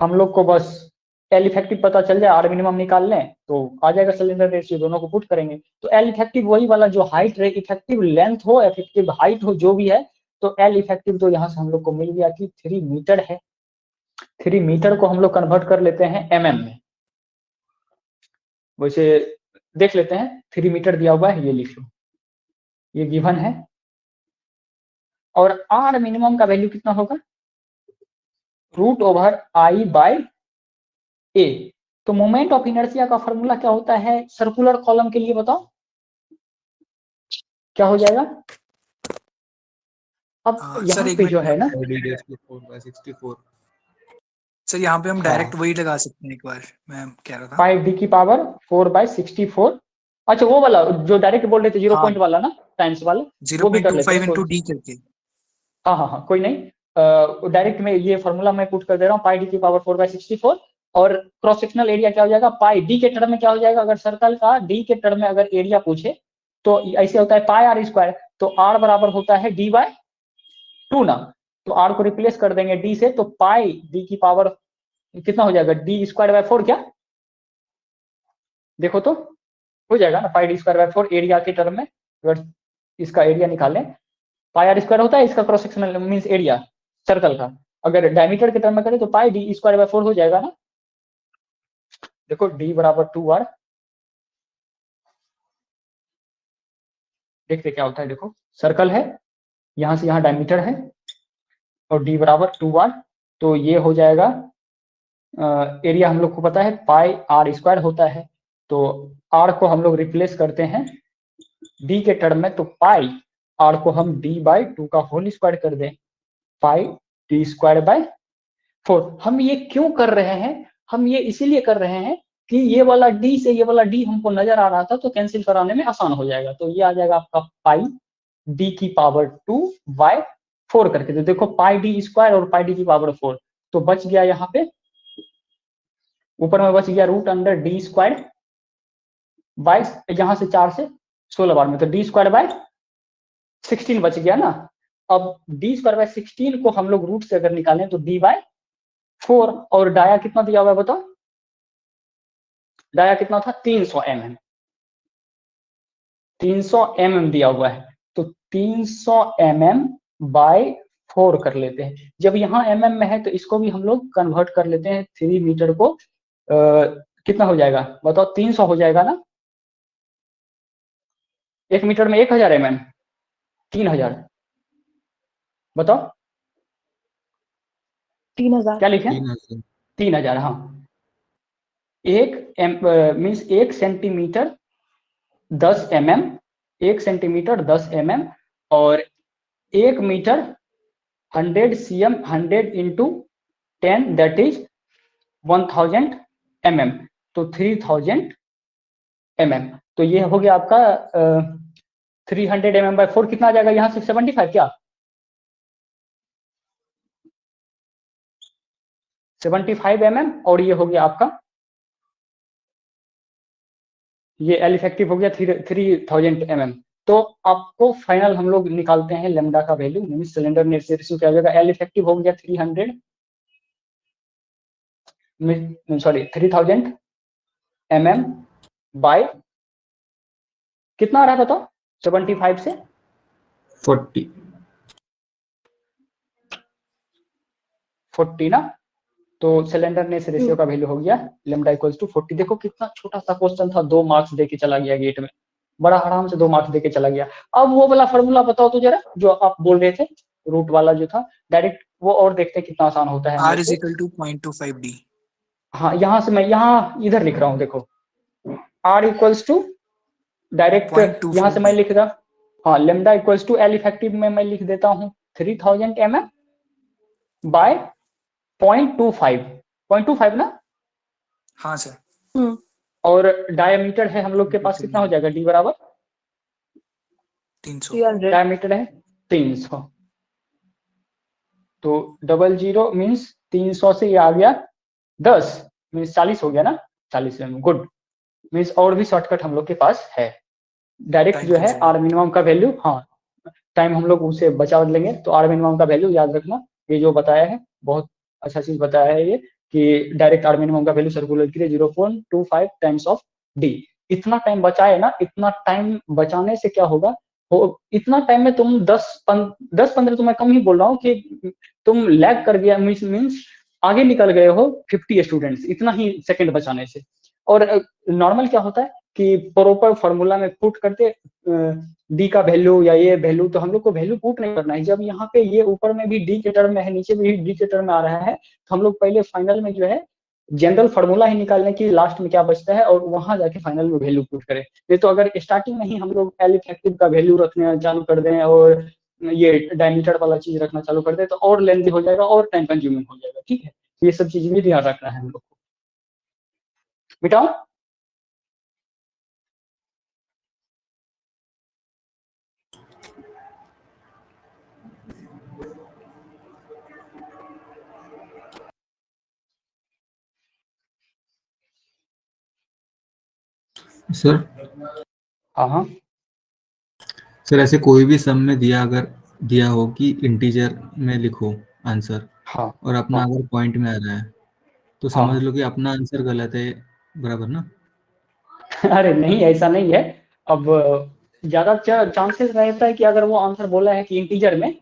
S1: हम लोग को बस L इफेक्टिव पता चल जाए, R मिनिमम निकाल लें तो आ जाएगा स्लेंडर रेशियो, दोनों को पुट करेंगे तो L इफेक्टिव वही वाला जो हाइट रहे, इफेक्टिव लेंथ हो इफेक्टिव हाइट हो जो भी है, तो L इफेक्टिव तो यहाँ से हम लोग को मिल गया कि 3 मीटर है। 3 मीटर को हम लोग कन्वर्ट कर लेते हैं mm में, वैसे देख लेते हैं 3 मीटर दिया हुआ है, ये लिख लो, ये गिवन है। और R मिनिमम का वैल्यू कितना होगा, √I/A। तो मोमेंट ऑफ इनर्शिया का फॉर्मूला क्या होता है सर्कुलर कॉलम के लिए, बताओ क्या हो जाएगा। अब यहाँ
S2: सर एक
S1: पे जो
S2: मिनट
S1: है ना,
S2: सर यहाँ पे हम
S1: हाँ,
S2: डायरेक्ट वही लगा सकते हैं, एक बार मैं कह रहा था
S1: पाई डी की पावर 4/64। अच्छा वो वाला जो डायरेक्ट बोल रहे थे 0
S2: हाँ,
S1: पॉइंट वाला ना, टाइम्स वाला, वो भी कर लेते
S2: 0.25
S1: हैं
S2: इंटू डी करके।
S1: हाँ हाँ हाँ कोई नहीं, डायरेक्ट में ये फॉर्मूला मैं पुट कर दे रहा हूँ, पाई डी की पावर 4/64। और क्रॉस सेक्शनल एरिया क्या हो जाएगा, पाई डी के टर्म में क्या हो जाएगा, अगर सर्कल का डी के टर्म में अगर एरिया पूछे तो ऐसे होता है पाई आर स्क्वायर, तो आर बराबर होता है d/2 ना, तो आर को रिप्लेस कर देंगे डी से, तो पाई डी की पावर कितना हो जाएगा, d²/4 क्या, देखो तो हो जाएगा ना, पाई d²/4 एरिया के टर्म में, अगर इसका एरिया निकालें, पाई आर स्क्वायर होता है इसका cross sectional means area circle का, अगर डायमीटर के टर्म में करें तो पाई d²/4 हो जाएगा ना। देखो d बराबर 2r, देखते क्या होता है, देखो सर्कल है, यहां से यहां डायमीटर है और d बराबर 2r, तो ये हो जाएगा एरिया हम लोग को पता है पाई आर स्क्वायर होता है, तो r को हम लोग रिप्लेस करते हैं d के टर्म में, तो पाई r को हम d/2 का होल स्क्वायर कर दें, पाई d²/4। हम ये क्यों कर रहे हैं, हम ये इसीलिए कर रहे हैं कि ये वाला डी से ये वाला डी हमको नजर आ रहा था, तो कैंसिल कराने में आसान हो जाएगा। तो ये आ जाएगा आपका पाई डी की पावर 2 बाय 4 करके। तो देखो पाई डी स्क्वायर और पाई डी की पावर 4, तो बच गया यहाँ पे ऊपर में बच गया root under D square by, यहाँ से 4 से 16 बार में, तो डी स्क्वायर बाय 16 बच गया ना। अब डी स्क्वायर बाय 16 को हम लोग रूट से अगर निकालें तो डी बाय 4, और डाया कितना दिया हुआ है बताओ, डाया कितना था 300 mm, 300 mm दिया हुआ है। तो 300 mm बाय 4 कर लेते हैं। जब यहाँ mm में है तो इसको भी हम लोग कन्वर्ट कर लेते हैं 3 मीटर को, कितना हो जाएगा बताओ, 300 हो जाएगा ना। 1 मीटर में 1000 mm, 3000, बताओ
S3: 3000
S1: क्या लिखे,
S5: 3000
S1: 3000। हाँ, means 1 centimetre 10 mm, 1 centimetre 10 mm, और 1 metre 100 cm, 100 into 10 that is 1000 mm, तो 3000 mm। तो ये हो गया आपका 300 mm बाय 4, कितना आ जाएगा यहाँ से 75, क्या 75 mm, और ये हो गया आपका, ये एल इफेक्टिव हो गया 3000 mm। तो आपको फाइनल हम लोग निकालते हैं लेमडा का value, means cylinder net ratio क्या हो जाएगा, एल इफेक्टिव हो गया 3000 mm बाय कितना आ रहा है बताओ, 75 से 40 ना। तो सिलेंडर नेट रेशियो का वैल्यू हो गया लेमडा इक्वल्स टू 40। देखो कितना छोटा सा क्वेश्चन था, 2 मार्क्स देके चला गया गेट में, बड़ा आराम से 2 मार्क्स देके चला गया। अब वो वाला फॉर्मूला बताओ तो जरा, जो आप बोल रहे थे रूट वाला जो था, डायरेक्ट वो, और देखते हैं कितना आसान होता है।
S2: R is equal to 0.25 D।
S1: हाँ, यहाँ से मैं यहाँ इधर लिख रहा हूँ, देखो R इक्वल्स टू डायरेक्ट यहाँ से मैं लिख रहा, हाँ lambda equals to L effective में मैं लिख देता हूँ 3000 mm बाय 0.25 ना।
S2: हाँ सर।
S1: और डायमीटर है हम लोग के पास, कितना हो जाएगा, डी बराबर
S2: 300,
S1: डायमीटर है 300, तो 00 मीन्स 300 से ये आ गया 10 मीन्स 40 हो गया ना, 40 mm, गुड। मीन्स और भी शॉर्टकट हम लोग के पास है, डायरेक्ट जो है आर मिनिमम का वैल्यू, हाँ टाइम हम लोग उसे बचा लेंगे। तो आर मिनिमम का वैल्यू याद रखना, ये जो बताया है बहुत अच्छा चीज बताया है ये, कि डायरेक्ट आर मिनिमम का वैल्यू सर्कुलर के लिए 0.25 टाइम्स ऑफ डी। इतना टाइम बचाए ना, इतना टाइम बचाने से क्या होगा, इतना टाइम में तुम 10-15 तो मैं कम ही बोल रहा हूँ कि तुम लैग कर गया, मीन्स आगे निकल गए हो 50 स्टूडेंट्स इतना ही सेकंड बचाने से। और नॉर्मल क्या होता है कि प्रॉपर फॉर्मूला में पुट करते डी का वैल्यू या ये वैल्यू, तो हम लोग को वैल्यू पुट नहीं करना है। जब यहाँ पे ये ऊपर में भी डी के टर्म में है, नीचे भी डी के टर्म में आ रहा है, तो हम लोग पहले फाइनल में जो है जनरल फॉर्मूला ही निकालने की लास्ट में क्या बचता है, और वहां जाके फाइनल में वैल्यू पुट करें। नहीं तो अगर स्टार्टिंग में ही हम लोग एल इफेक्टिव का वैल्यू रखने चालू कर दें और ये डायमीटर वाला चीज रखना चालू कर दें, तो और लेंथी हो जाएगा और टाइम कंज्यूमिंग हो जाएगा। ठीक है, ये सब चीजें भी ध्यान रखना है हम लोग को। मिटाओ,
S6: सर।
S1: हाँ
S6: सर ऐसे कोई भी सम में दिया, अगर दिया हो कि इंटीजर में लिखो आंसर,
S1: हाँ
S6: और अपना अगर पॉइंट में आ रहा है, तो
S1: हाँ।
S6: समझ लो कि अपना आंसर गलत है, बराबर ना।
S1: अरे नहीं, ऐसा नहीं है। अब ज्यादा चांसेस रहता है कि अगर वो आंसर बोला है कि इंटीजर में,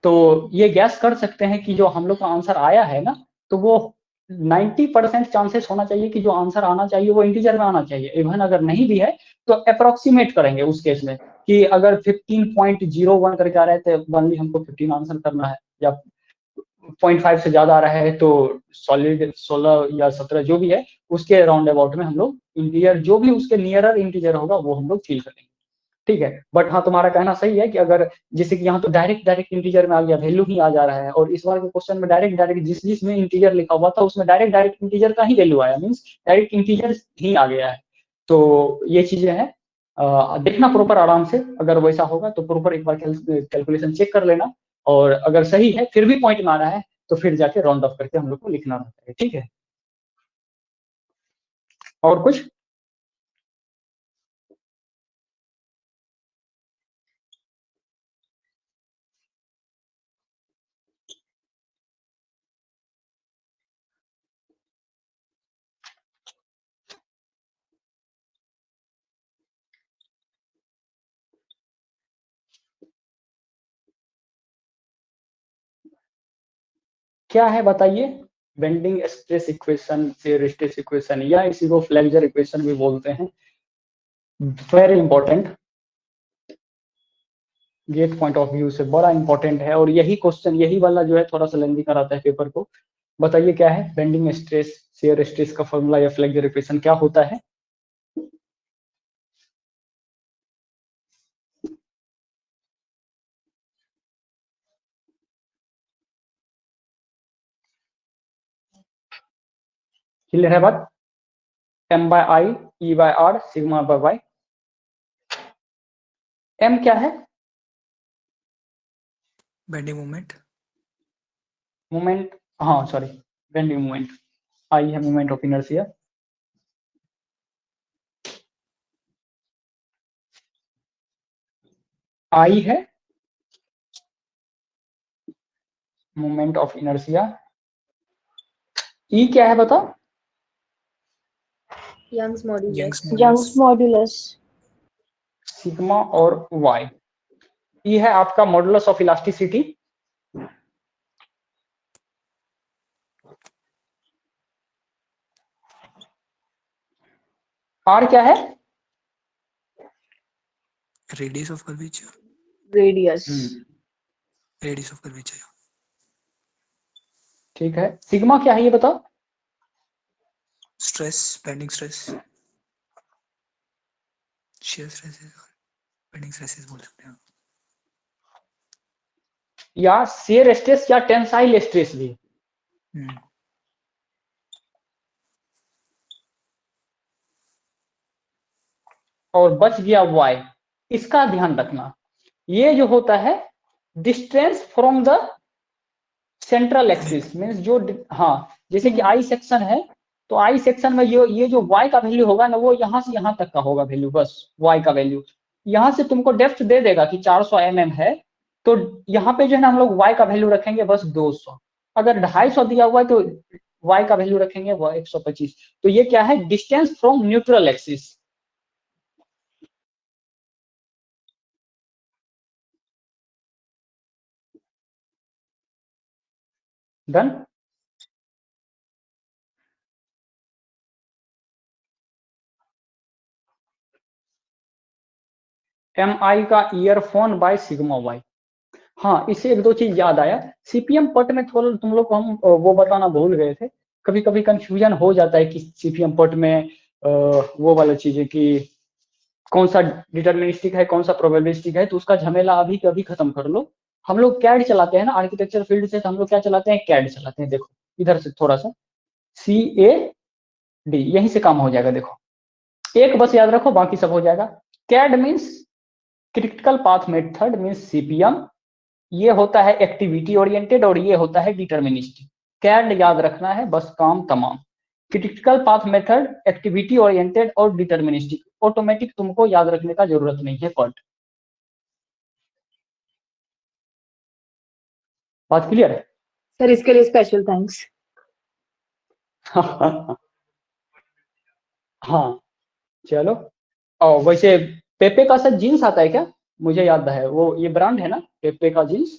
S1: तो ये गैस कर सकते हैं कि जो हम लोग का आंसर आया है ना, तो वो 90% चांसेस होना चाहिए कि जो आंसर आना चाहिए वो इंटीजर में आना चाहिए। इवन अगर नहीं भी है तो अप्रोक्सीमेट करेंगे उस केस में, कि अगर 15.01 करके आ रहा है तो ओनली हमको 15 आंसर करना है, या 0.5 से ज्यादा आ रहा है तो सॉलिड 16 या 17 जो भी है उसके राउंड अबाउट में हम लोग इंटीजर, जो भी उसके नियरर इंटीजर होगा वो हम लोग फिल करेंगे। ठीक है, बट हाँ तुम्हारा कहना सही है कि अगर जैसे कि यहाँ तो डायरेक्ट इंटीजर में आ गया, वैल्यू ही आ जा रहा है, और इस बार के क्वेश्चन में डायरेक्ट जिसमें इंटीजर लिखा हुआ था उसमें डायरेक्ट इंटीजर का ही वैल्यू आया, मीन्स डायरेक्ट इंटीजर ही आ गया है। तो ये चीजें हैं, देखना प्रॉपर आराम से, अगर वैसा होगा तो प्रॉपर एक बार कैलकुलेशन चेक कर लेना, और अगर सही है फिर भी पॉइंट में आ रहा है तो फिर जाके राउंड ऑफ करके हम लोग को लिखना रहता है, ठीक है। और कुछ? क्या है बताइए? Bending stress equation, shear stress equation, या इसी को फ्लेक्सर इक्वेशन भी बोलते हैं। Very important, GATE point of view से बड़ा इंपॉर्टेंट है, और यही क्वेश्चन, यही वाला जो है थोड़ा सा लेंदी कराता है पेपर को। बताइए क्या है बेंडिंग स्ट्रेस शियर स्ट्रेस का फॉर्मूला या फ्लेक्सर इक्वेशन क्या होता है? क्लियर है बात? m by I, e by R, sigma by Y. m क्या है?
S2: Bending moment.
S1: मोमेंट, हाँ सॉरी, बेंडिंग मोमेंट। आई है मोमेंट ऑफ इनर्शिया। आई है मोमेंट ऑफ इनर्शिया। ई क्या है बताओ?
S4: Young's modulus.
S3: Young's modulus.
S1: Sigma और वाई। ई है आपका मॉडुलस ऑफ इलास्टिसिटी। आर क्या है?
S2: Radius of curvature.
S3: Radius.
S2: Radius of curvature.
S1: ठीक है। सिग्मा क्या है ये बताओ?
S2: Stress, bending stress, shear stress, bending stresses बोल सकते हैं।
S1: या शियर स्ट्रेस या टेंसाइल स्ट्रेस भी। और बच गया वाई। इसका ध्यान रखना, ये जो होता है distance from the central axis, means जो, हाँ जैसे कि आई सेक्शन है, तो आई सेक्शन में ये जो y का वैल्यू होगा ना, वो यहाँ से यहाँ तक का होगा वैल्यू, बस y का वैल्यू। यहाँ से तुमको डेप्थ दे देगा कि 400 mm है, तो यहाँ पे जो है ना हम लोग y का वैल्यू रखेंगे बस 200। अगर 250 दिया हुआ है तो y का वैल्यू रखेंगे 125। तो ये क्या है? Distance from neutral axis. Done. M I का ईयरफोन बाय सिग्मा वाई। हाँ, इससे एक दो चीज याद आया, सीपीएम पट में थोड़ा तुम लोग को हम वो बताना भूल गए थे। कभी कभी कंफ्यूजन हो जाता है कि सीपीएम पट में वो वाला चीजें कि कौन सा डिटर्मिनिस्टिक है कौन सा प्रोबेबिलिस्टिक है, तो उसका झमेला अभी के अभी खत्म कर लो। हम लोग कैड चलाते हैं ना आर्किटेक्चर फील्ड से, तो हम लोग क्या चलाते हैं? कैड चलाते हैं। देखो इधर से थोड़ा सा CAD, यहीं से काम हो जाएगा। देखो एक बस याद रखो, बाकी सब हो जाएगा। CAD means critical path method, means CPM. ये होता है एक्टिविटी ओरिएंटेड और ये होता है डिटर्मिनिस्टिक। कैड याद रखना है बस, काम तमाम। Critical path method, activity oriented और डिटर्मिनिस्टिक। ऑटोमेटिक तुमको याद रखने का जरूरत नहीं है पॉइंट। बात क्लियर है?
S3: सर इसके लिए स्पेशल थैंक्स।
S1: हाँ चलो। और वैसे पेपे का सर जीन्स आता है क्या? मुझे याद है वो, ये ब्रांड है ना पेपे का जीन्स,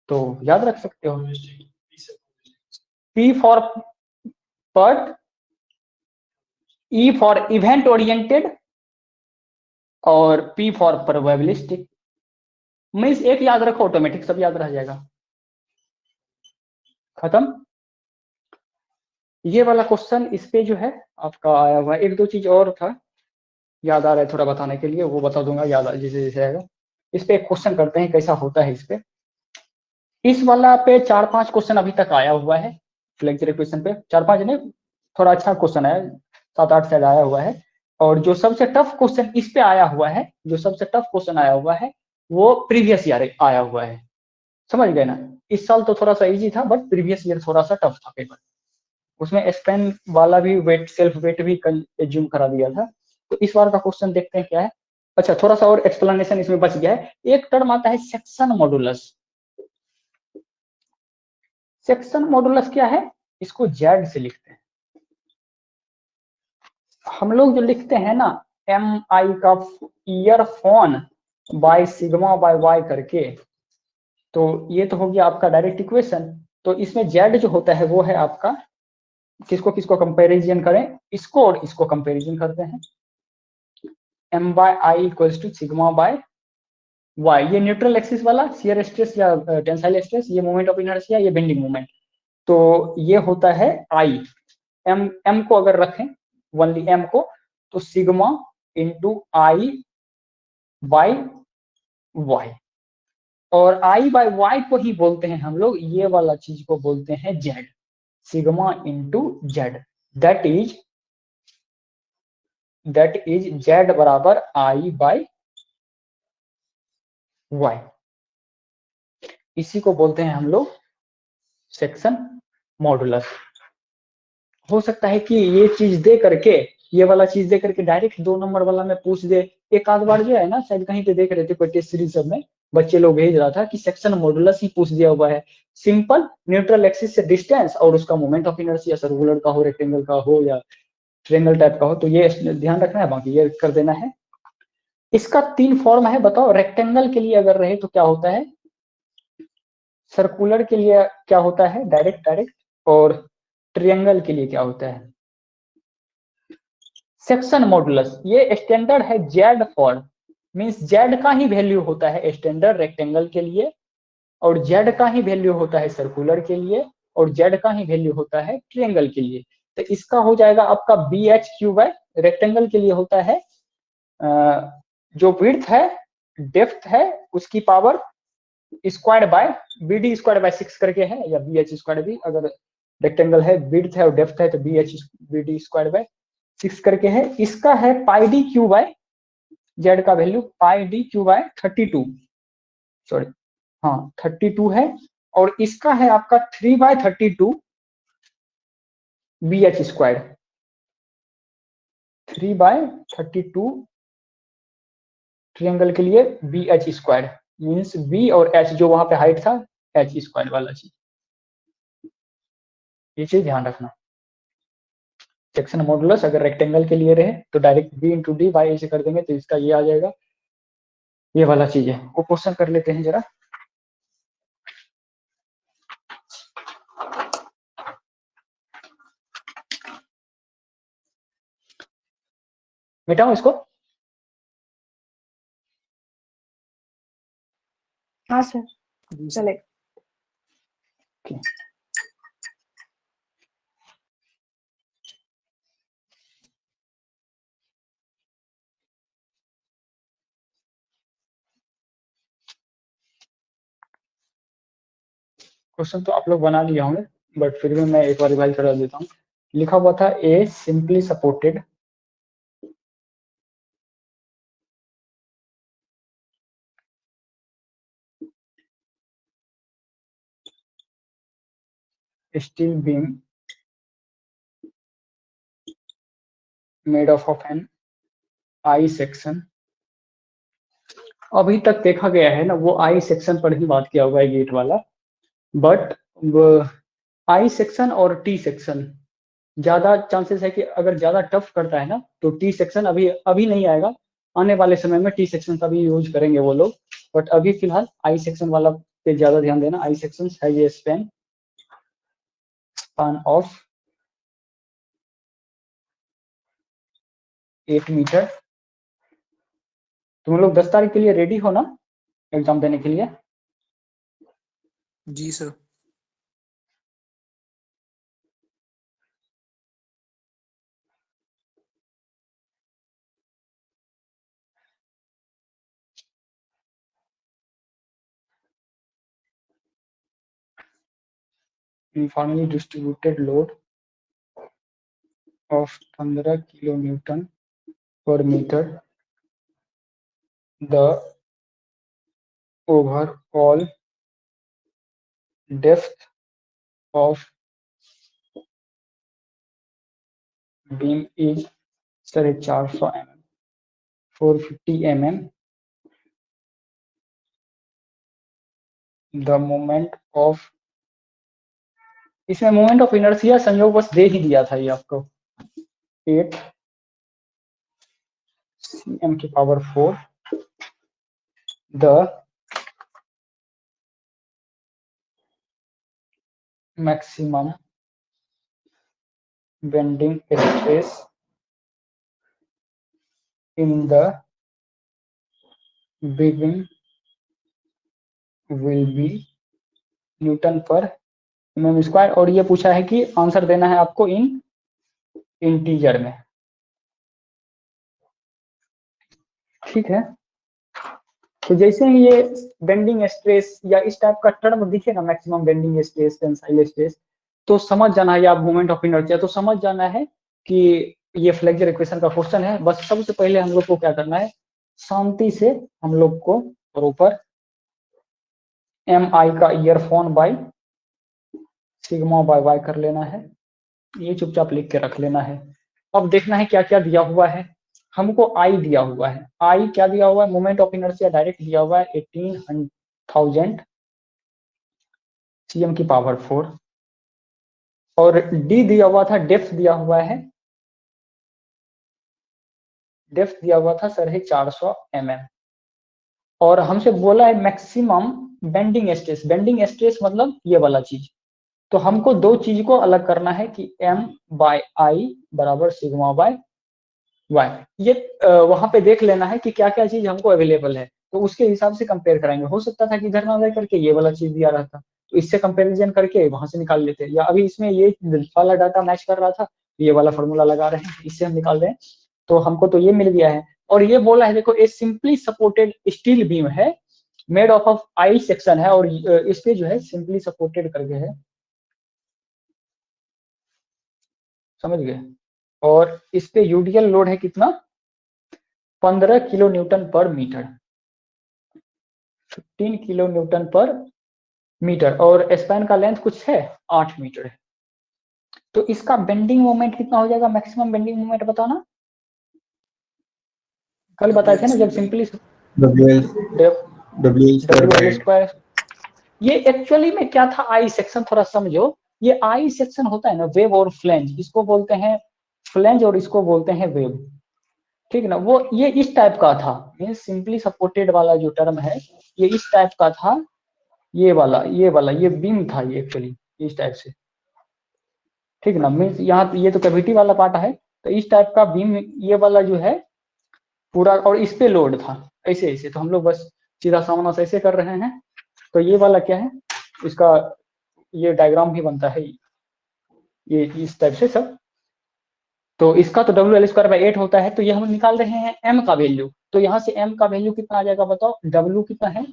S1: तो याद रख सकते हो। P फॉर पट, E फॉर इवेंट ओरिएंटेड और P फॉर प्रोबेबिलिस्टिक। मीन्स एक याद रखो, ऑटोमेटिक सब याद रह जाएगा। खत्म। ये वाला क्वेश्चन इस पे जो है आपका आया हुआ। एक दो चीज और था, याद आ रहा है थोड़ा बताने के लिए, वो बता दूंगा याद जैसे जैसे आएगा। इस पे एक क्वेश्चन करते हैं कैसा होता है इस पे। इस वाला पे 4-5 क्वेश्चन अभी तक आया हुआ है, लेक्चर क्वेश्चन पे 4-5 ने थोड़ा अच्छा क्वेश्चन है, 7-8 शायद आया हुआ है। और जो सबसे टफ क्वेश्चन इस पे आया हुआ है, जो सबसे टफ क्वेश्चन आया हुआ है वो प्रीवियस ईयर आया हुआ है, समझ गए ना। इस साल तो थोड़ा सा इजी था, बट प्रीवियस ईयर थोड़ा सा टफ था पेपर। उसमें स्पेन वाला भी वेट, सेल्फ वेट भी एज्यूम करा दिया था। तो इस बार का क्वेश्चन देखते हैं क्या है। अच्छा, थोड़ा सा और एक्सप्लेनेशन इसमें बच गया है। एक टर्म आता है सेक्शन मॉडुलस। सेक्शन मॉडुलस क्या है, इसको जेड से लिखते हैं हम लोग। जो लिखते हैं ना एम आई का ईयरफोन बाय सिग्मा बाय वाई करके, तो ये तो हो गया आपका डायरेक्ट इक्वेशन। तो इसमें जेड जो होता है वो है आपका, किसको किसको कंपैरिजन करें, इसको और इसको कंपैरिजन करते हैं। M by I equals to sigma by Y, ये न्यूट्रल एक्सिस वाला शियर स्ट्रेस या टेंसाइल स्ट्रेस, ये मोमेंट ऑफ इनर्शिया, ये बेंडिंग मोमेंट। तो ये होता है आई, एम को अगर रखें ओनली एम को, तो sigma into I by Y. और आई बाय वाई को ही बोलते हैं हम लोग, ये वाला चीज को बोलते हैं Z, sigma into Z. That is Z बराबर आई बाय वाई। इसी को बोलते हैं हम लोग सेक्शन मॉडुलस। हो सकता है कि ये चीज दे करके, ये वाला चीज दे करके डायरेक्ट 2 नंबर वाला में पूछ दे। एक आध बार जो है ना, शायद कहीं पे देख रहे थे कोई टेस्ट सीरीज सब में, बच्चे लोग भेज रहा था कि सेक्शन मॉडुलस ही पूछ दिया हुआ है। सिंपल न्यूट्रल एक्सिस से डिस्टेंस और उसका मोमेंट ऑफ इनर्शिया, सर्कुलर का हो, रेक्टेंगल का हो या ट्रायंगल टाइप का हो, तो ये ध्यान रखना है, बाकी ये कर देना है। इसका 3 फॉर्म है, बताओ। रेक्टेंगल के लिए अगर रहे तो क्या होता है, सर्कुलर के लिए क्या होता है, डायरेक्ट डायरेक्ट, और ट्रायंगल के लिए क्या होता है, सेक्शन मॉडुलस। ये स्टैंडर्ड है जेड फॉर, मींस जेड का ही वैल्यू होता है स्टैंडर्ड रेक्टेंगल के लिए, और जेड का ही वैल्यू होता है सर्कुलर के लिए, और जेड का ही वैल्यू होता है ट्रायंगल के लिए। तो इसका हो जाएगा आपका B H cube by, rectangle के लिए होता है जो विड्थ है, डेप्थ है, उसकी power square by B D square by 6 करके है, या बी एच स्क्वायर भी, अगर रेक्टेंगल है, विड्थ है और डेप्थ है, तो B H B D square by 6 करके है। इसका है pi D cube by, Z का value pi D cube by 32, sorry हाँ 32 है। और इसका है आपका 3/32 बी एच स्क्वायर, 3/32 ट्रायंगल के लिए B H square, means B और एच जो वहां पे हाइट था, एच स्क्वायर वाला चीज, ये चीज ध्यान रखना। सेक्शन मॉडुलस अगर रेक्टेंगल के लिए रहे तो direct B into D by से कर देंगे, तो इसका ये आ जाएगा, ये वाला चीज है। वो क्वेश्चन कर लेते हैं जरा। मिटाऊं इसको,
S3: हाँ सर,
S2: जी सर।
S3: चले।
S1: क्वेश्चन तो आप लोग बना लिए होंगे, बट फिर भी मैं एक बार रिवाइज करा देता हूँ। लिखा हुआ था a simply supported steel beam made of an I section. अभी तक देखा गया है ना, वो आई सेक्शन पर ही बात किया हुआ है गेट वाला, बट आई सेक्शन और टी सेक्शन ज्यादा चांसेस है कि अगर ज्यादा टफ करता है ना, तो टी सेक्शन अभी अभी नहीं आएगा, आने वाले समय में टी सेक्शन का भी यूज करेंगे वो लोग। बट अभी फिलहाल आई सेक्शन वाला पे ज्यादा ध्यान देना। आई सेक्शन है ये स्पैन ऑफ 8 मीटर। तुम लोग 10 तारीख के लिए रेडी हो ना एग्जाम देने के लिए?
S2: जी sir.
S1: uniformly distributed load of 15 kilonewton per meter, the overall depth of beam is 450 mm, 450 mm. The moment of, इसमें मोमेंट ऑफ इनर्शिया संयोग बस दे ही दिया था ये आपको 8 cm की power 4, the maximum bending stress in the beam will be Newton per mm square. और ये पूछा है कि आंसर देना है आपको इन इंटीजर में, ठीक है। तो जैसे ही ये बेंडिंग स्ट्रेस या इस टाइप का टर्म दिखे ना, maximum bending stress, tensile stress, तो समझ जाना है, या मोमेंट ऑफ इनर्शिया, तो समझ जाना है कि ये फ्लेक्सर इक्वेशन का क्वेश्चन है। बस सबसे पहले हम लोग को क्या करना है, शांति से हम लोग को प्रॉपर MI का ईयरफोन बाई सिग्मा बाय वाई कर लेना है, ये चुपचाप लिख के रख लेना है। अब देखना है क्या क्या दिया हुआ है। हमको आई दिया हुआ है, आई क्या दिया हुआ है, मोमेंट ऑफ इनर्शिया डायरेक्ट दिया हुआ है 18,000 cm की पावर 4, और डी दिया हुआ था, डेप्थ दिया हुआ है, डेप्थ दिया हुआ था 450 mm, और हमसे बोला है maximum bending stress. Bending stress मतलब ये वाला चीज। तो हमको दो चीज को अलग करना है कि m बाय आई बराबर सिग्मा बाय वाई। ये वहां पे देख लेना है कि क्या क्या चीज हमको अवेलेबल है, तो उसके हिसाब से कंपेयर कराएंगे। हो सकता था कि घर में करके ये वाला चीज दिया रहता, तो इससे कंपेरिजन करके वहां से निकाल लेते, या अभी इसमें ये वाला डाटा मैच कर रहा था, ये वाला फॉर्मूला लगा रहे हैं, इससे हम निकाल रहे हैं। तो हमको तो ये मिल गया है। और ये बोला है, देखो, ए सिंपली सपोर्टेड स्टील बीम है, मेड ऑफ आई सेक्शन है, और इस पे जो है सिंपली सपोर्टेड करके है, समझ गए। और इस पे यूडीएल लोड है कितना, 15 kilo Newton per metre, 15 kilo Newton per metre, और स्पैन का लेंथ कुछ है 8 मीटर है। तो इसका बेंडिंग मोमेंट कितना हो जाएगा, मैक्सिमम बेंडिंग मोमेंट बताना, कल बताए थे ना जब सिंपली डब्ल्यू स्क्वायर। ये एक्चुअली में क्या था, आई सेक्शन, थोड़ा समझो। ये आई सेक्शन होता है ना, वेव और फ्लेंज, इसको बोलते हैं फ्लेंज और इसको बोलते हैं वेव, ठीक ना। वो ये इस टाइप का था, मीन सिंपली सपोर्टेड वाला जो टर्म है ये इस टाइप का था, ये वाला ये बीम था ये एक्चुअली इस टाइप से, ठीक ना। मीन यहाँ ये तो कैविटी वाला पार्ट है, तो इस टाइप का बीम ये वाला जो है पूरा, और इस पे लोड था ऐसे ऐसे। तो हम लोग बस सीधा सामना से ऐसे कर रहे हैं। तो ये वाला क्या है, इसका ये डायग्राम भी बनता है ये इस टाइप से सब। तो इसका तो डब्ल्यू एल स्क्वायर बाई 8 होता है, तो ये हम निकाल रहे हैं एम का वैल्यू। तो यहाँ से एम का वैल्यू कितना आ जाएगा बताओ, डब्ल्यू कितना है,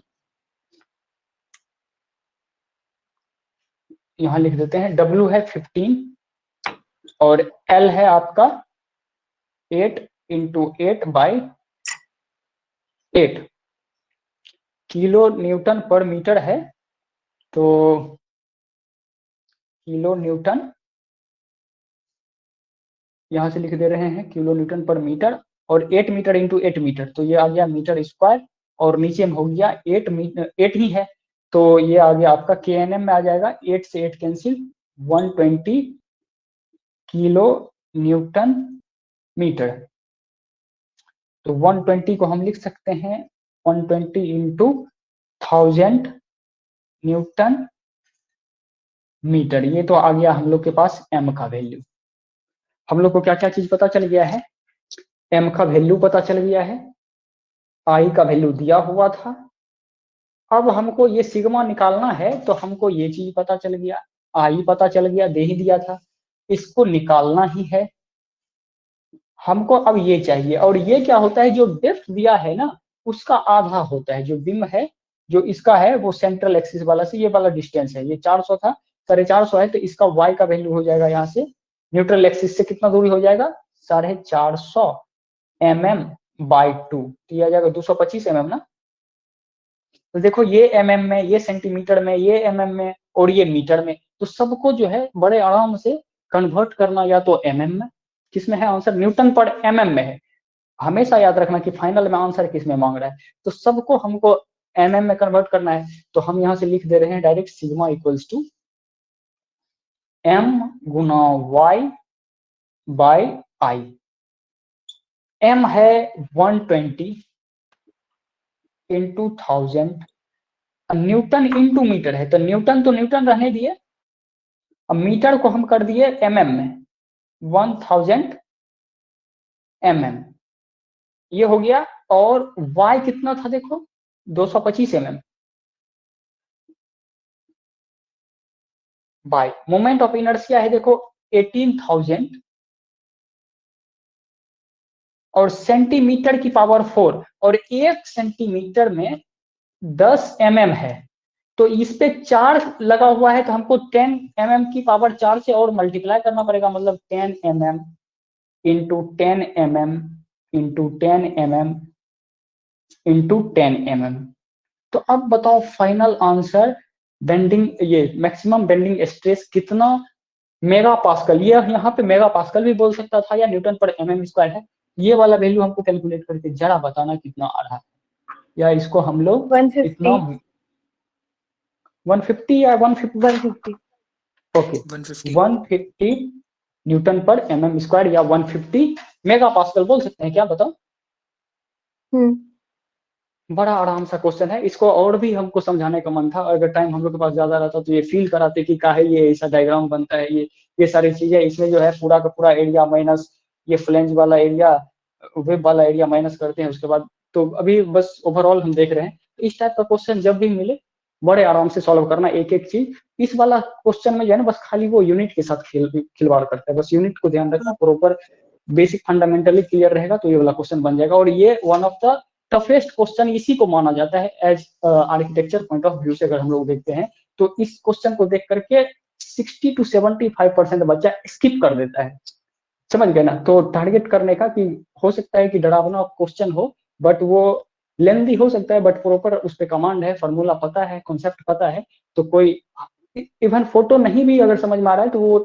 S1: यहाँ लिख देते हैं, डब्ल्यू है 15 और एल है आपका 8 into 8 by 8 kilo Newton per metre है। तो किलो न्यूटन यहाँ से लिख दे रहे हैं, किलो न्यूटन पर मीटर, और 8 मीटर इंटू 8 मीटर, तो ये आ गया मीटर स्क्वायर, और नीचे में हो गया 8 ही है, तो ये आ गया आपका KNM में आ जाएगा, 8 से 8 कैंसिल, 120 किलो न्यूटन मीटर। तो 120 को हम लिख सकते हैं 120 इंटू 1000 न्यूटन मीटर। ये तो आ गया हम लोग के पास m का वैल्यू। हम लोग को क्या क्या चीज पता चल गया है, m का वैल्यू पता चल गया है, i का वैल्यू दिया हुआ था। अब हमको ये सिग्मा निकालना है, तो हमको ये चीज पता चल गया, i पता चल गया, दे ही दिया था, इसको निकालना ही है हमको। अब ये चाहिए, और ये क्या होता है, जो डेप्थ दिया है ना उसका आधा होता है, जो बीम है जो इसका है वो सेंट्रल एक्सिस वाला से ये वाला डिस्टेंस है, ये 400 था, 450 है, तो इसका y का वैल्यू हो जाएगा यहाँ से न्यूट्रल एक्सिस से कितना दूरी हो जाएगा 450 mm/2, तो आ जाएगा 225 mm ना। तो देखो ये mm में, ये सेंटीमीटर में, ये mm में और ये मीटर में, तो सबको जो है बड़े आराम से कन्वर्ट करना या तो mm में, किसमें है आंसर न्यूटन पर mm में है। हमेशा याद रखना कि फाइनल में आंसर किस में मांग रहा है, तो सबको हमको mm में कन्वर्ट करना है। तो हम यहाँ से लिख दे रहे हैं direct sigma equals to m गुना y बाय i। m है 120 इंटू 1000, न्यूटन इंटू मीटर है, तो न्यूटन रहने दिए, अब मीटर को हम कर दिए mm में, 1000 mm ये हो गया। और y कितना था देखो 225 mm bye moment of inertia है देखो 18,000 और सेंटीमीटर की पावर 4, और 1 सेंटीमीटर में 10 mm है, तो इस पे 4 लगा हुआ है, तो हमको 10 mm की पावर 4 से और मल्टीप्लाई करना पड़ेगा, मतलब 10 mm into 10 mm into 10 mm into 10 mm। तो अब बताओ फाइनल आंसर बेंडिंग, ये मैक्सिमम बेंडिंग स्ट्रेस कितना मेगा पास्कल, ये यहाँ पे मेगा पास्कल भी बोल सकता था या न्यूटन पर mm स्क्वायर है, ये वाला वैल्यू हमको कैलकुलेट करके जरा बताना कितना आ रहा है, या इसको हम लोग
S3: 150
S1: इतना 150 या 150
S3: 150
S1: okay
S2: 150
S1: 150 Newton per mm square या 150 मेगा पास्कल बोल सकते हैं क्या, बताओ। बड़ा आराम सा क्वेश्चन है, इसको और भी हमको समझाने का मन था, अगर टाइम हम लोग के पास ज्यादा रहता तो ये फील कराते कि काहे ये ऐसा डायग्राम बनता है, ये सारी चीजें, इसमें जो है पूरा का पूरा एरिया माइनस ये फ्लेंज वाला एरिया, वेब वाला एरिया माइनस करते हैं उसके बाद, तो अभी बस ओवरऑल हम देख रहे हैं। इस टाइप का क्वेश्चन जब भी मिले बड़े आराम से सॉल्व करना एक एक चीज। इस वाला क्वेश्चन में जो है ना बस खाली वो यूनिट के साथ खिलवाड़ करता है, बस यूनिट को ध्यान रखना, प्रॉपर बेसिक फंडामेंटली क्लियर रहेगा तो ये वाला क्वेश्चन बन जाएगा। और ये one of the toughest question इसी को माना जाता है as architecture point of view से अगर हम लोग देखते हैं, तो इस क्वेश्चन को देख करके 60 to 75% बच्चा स्किप कर देता है, समझ गए ना। तो टारगेट करने का कि हो सकता है कि डरावना क्वेश्चन हो, बट वो लेंदी हो सकता है, बट प्रॉपर उस पर कमांड है, फॉर्मूला पता है, कॉन्सेप्ट पता है, तो कोई इवन फोटो नहीं भी अगर समझ में आ रहा है तो वो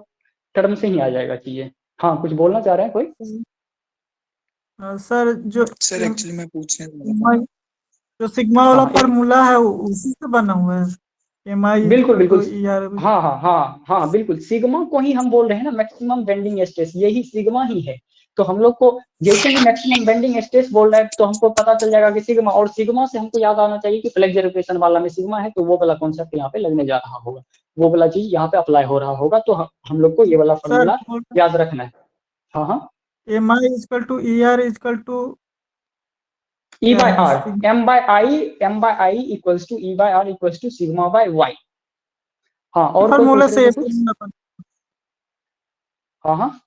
S1: टर्म से ही आ जाएगा चीजें। हाँ कुछ बोलना चाह रहे हैं कोई?
S5: सर जो
S2: सर एक्चुअली मैं पूछने वाला था
S5: जो सिग्मा वाला
S1: हाँ,
S5: फॉर्मूला है उसी से बना हुआ है, MI
S1: बिल्कुल बिल्कुल
S5: ER।
S1: हाँ हाँ हाँ हाँ बिल्कुल, सिग्मा को ही हम बोल रहे हैं ना, मैक्सिमम बेंडिंग स्ट्रेस यही सिग्मा ही है। तो हम लोग को जैसे ही मैक्सिमम बेंडिंग स्ट्रेस बोल रहा है तो हमको पता चल जाएगा कि सिग्मा, और सिग्मा से हमको याद आना चाहिए कि फ्लेक्सर इक्वेशन वाला में सिग्मा है, तो वो वाला कॉन्सेप्ट यहाँ पे लगने जा रहा होगा, वो वाला चीज यहाँ पे अप्लाई हो रहा होगा, तो हम लोग को ये वाला
S5: सर
S1: फॉर्मूला याद रखना है। हाँ हाँ
S5: MI equal to ER equal to
S1: E by R, M by I equals to E by R equals to sigma by Y। हाँ और कोई
S5: फॉर्मूला
S1: पूछ
S5: से
S1: रहे थे कुछ? हाँ हाँ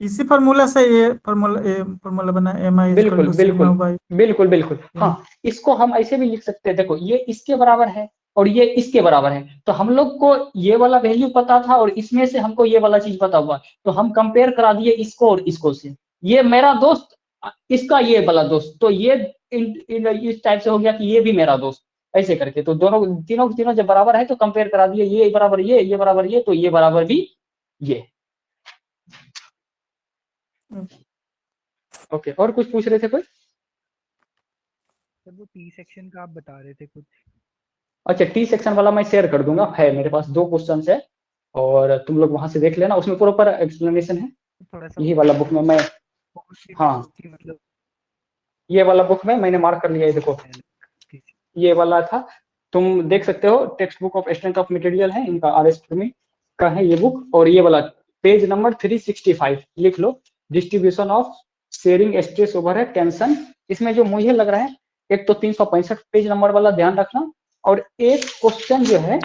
S5: इसी फॉर्मूला से ये फॉर्मूला बना MI इक्वल
S1: बिल्कुल
S5: टू
S1: बिल्कुल
S5: सिग्मा बाय।
S1: बिल्कुल बिल्कुल हाँ, इसको हम ऐसे भी लिख सकते हैं, देखो ये इसके बराबर है और ये इसके बराबर है, तो हम लोग को ये वाला वैल्यू पता था और इसमें से हमको ये वाला चीज पता हुआ, तो हम कंपेयर करा दिए इसको और इसको से, ये मेरा दोस्त इसका ये वाला दोस्त, तो ये इस टाइप से हो गया कि ये भी मेरा दोस्त, ऐसे करके, तो दोनों तीनों जब बराबर है तो कंपेयर करा दिए, ये बराबर ये बराबर ये, तो ये बराबर भी ये। ओके और कुछ पूछ रहे थे कोई?
S7: सर वो टी सेक्शन का आप बता रहे थे कुछ।
S1: अच्छा टी सेक्शन वाला मैं शेयर कर दूंगा, है मेरे पास 2 क्वेश्चन है और तुम लोग वहां से देख लेना, उसमें प्रॉपर एक्सप्लेनेशन है,
S7: थोड़ा सा
S1: यही वाला बुक में मैं, हाँ
S7: मतलब
S1: ये वाला बुक में मैंने मार्क कर लिया है, देखो ये वाला था, तुम देख सकते हो, text book of strength of material है इनका, RS में का है ये बुक, और ये वाला पेज नंबर 365 लिख लो, distribution of shearing stress over है टेंशन। इसमें जो मुझे लग रहा है एक तो 365 पेज नंबर वाला ध्यान रखना, और एक क्वेश्चन जो है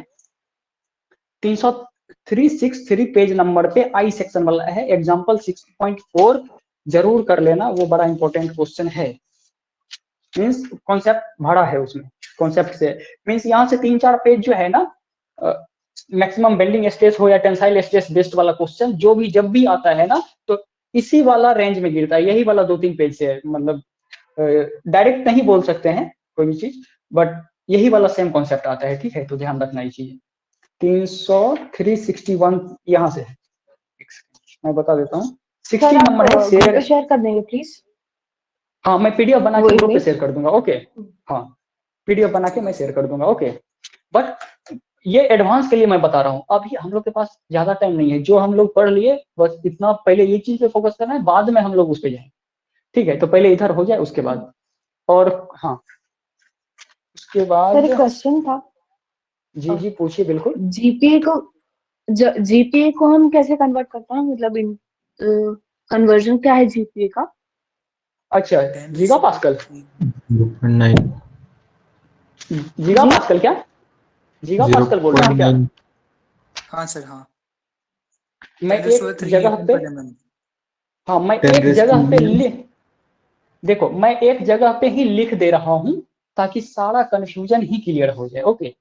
S1: 363 पेज नंबर पे आई सेक्शन वाला है, एग्जांपल 6.4 जरूर कर लेना, वो बड़ा इंपॉर्टेंट क्वेश्चन है, मीन्स कॉन्सेप्ट भरा है उसमें, कॉन्सेप्ट से मीन्स यहाँ से 3-4 पेज जो है ना मैक्सिमम बेंडिंग स्ट्रेस हो या टेंसाइल स्ट्रेस बेस्ड वाला क्वेश्चन जो भी जब भी आता है ना, तो इसी वाला रेंज में गिरता है, यही वाला 2-3 पेज से है, मतलब डायरेक्ट नहीं बोल सकते हैं कोई भी चीज, बट यही वाला सेम कॉन्सेप्ट आता है, ठीक है, तो ध्यान रखना ये चीज। 361 यहाँ से है, मैं बता देता हूँ। 60 नंबर है शेयर।
S3: शेयर कर देंगे प्लीज।
S1: हाँ, मैं पीडीएफ बना
S3: वो
S1: के ग्रुप पे
S3: image?
S1: शेयर कर दूंगा, ओके। हाँ, पीडीएफ बना के मैं शेयर कर दूंगा, ओके। बट ये एडवांस के लिए मैं बता रहा हूँ, अभी हम लोग के पास ज्यादा टाइम नहीं है, जो हम लोग पढ़ लिए बस इतना, पहले ये चीज पे फोकस करना है, बाद में हम लोग उस पे जाएंगे, ठीक है। तो पहले इधर हो जाए उसके बाद, और हाँ उसके बाद
S3: सर एक क्वेश्चन था।
S1: जी जी पूछिए, बिल्कुल।
S3: जीपीए को हम कैसे कन्वर्ट करते हैं, मतलब इन कन्वर्जन क्या है जीपीए का?
S1: अच्छा, गीगा पास्कल।
S6: 0.9
S1: गीगा पास्कल क्या? गीगा पास्कल बोल रहे हैं क्या?
S6: 0.9
S2: हाँ सर, हाँ।
S1: मैं एक जगह पे, हाँ मैं
S6: 10
S1: एक
S6: raised to
S1: जगह पे
S6: minus
S1: देखो, मैं एक जगह पे ही लिख दे रहा हूं ताकि सारा कंफ्यूजन ही क्लियर हो जाए, ओके।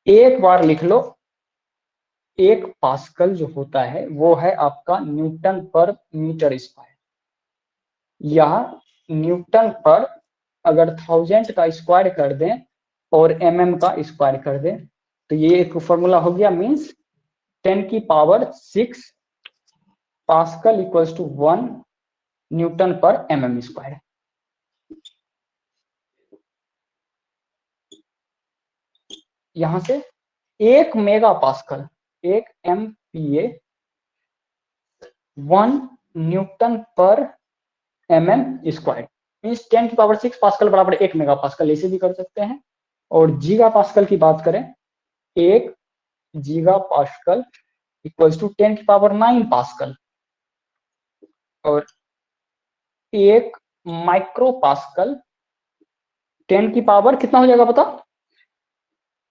S1: एक बार लिख लो, एक पास्कल जो होता है वो है आपका न्यूटन पर मीटर स्क्वायर, या न्यूटन पर अगर 1000 का स्क्वायर कर दें और mm का स्क्वायर कर दें, तो ये एक फॉर्मूला हो गया, मींस 10 की पावर 6 pascal equals to 1 newton per mm square. यहां से 1 mega pascal, 1 MPa 1 newton per mm square, means 10 की पावर 6 पास्कल बराबर 1 मेगा पास्कल, ऐसे भी कर सकते हैं। और गीगा पास्कल की बात करें, 1 गीगा पास्कल इक्वल्स टू 10 की पावर 9 पास्कल, और 1 माइक्रो पास्कल 10 की पावर कितना हो जाएगा बता,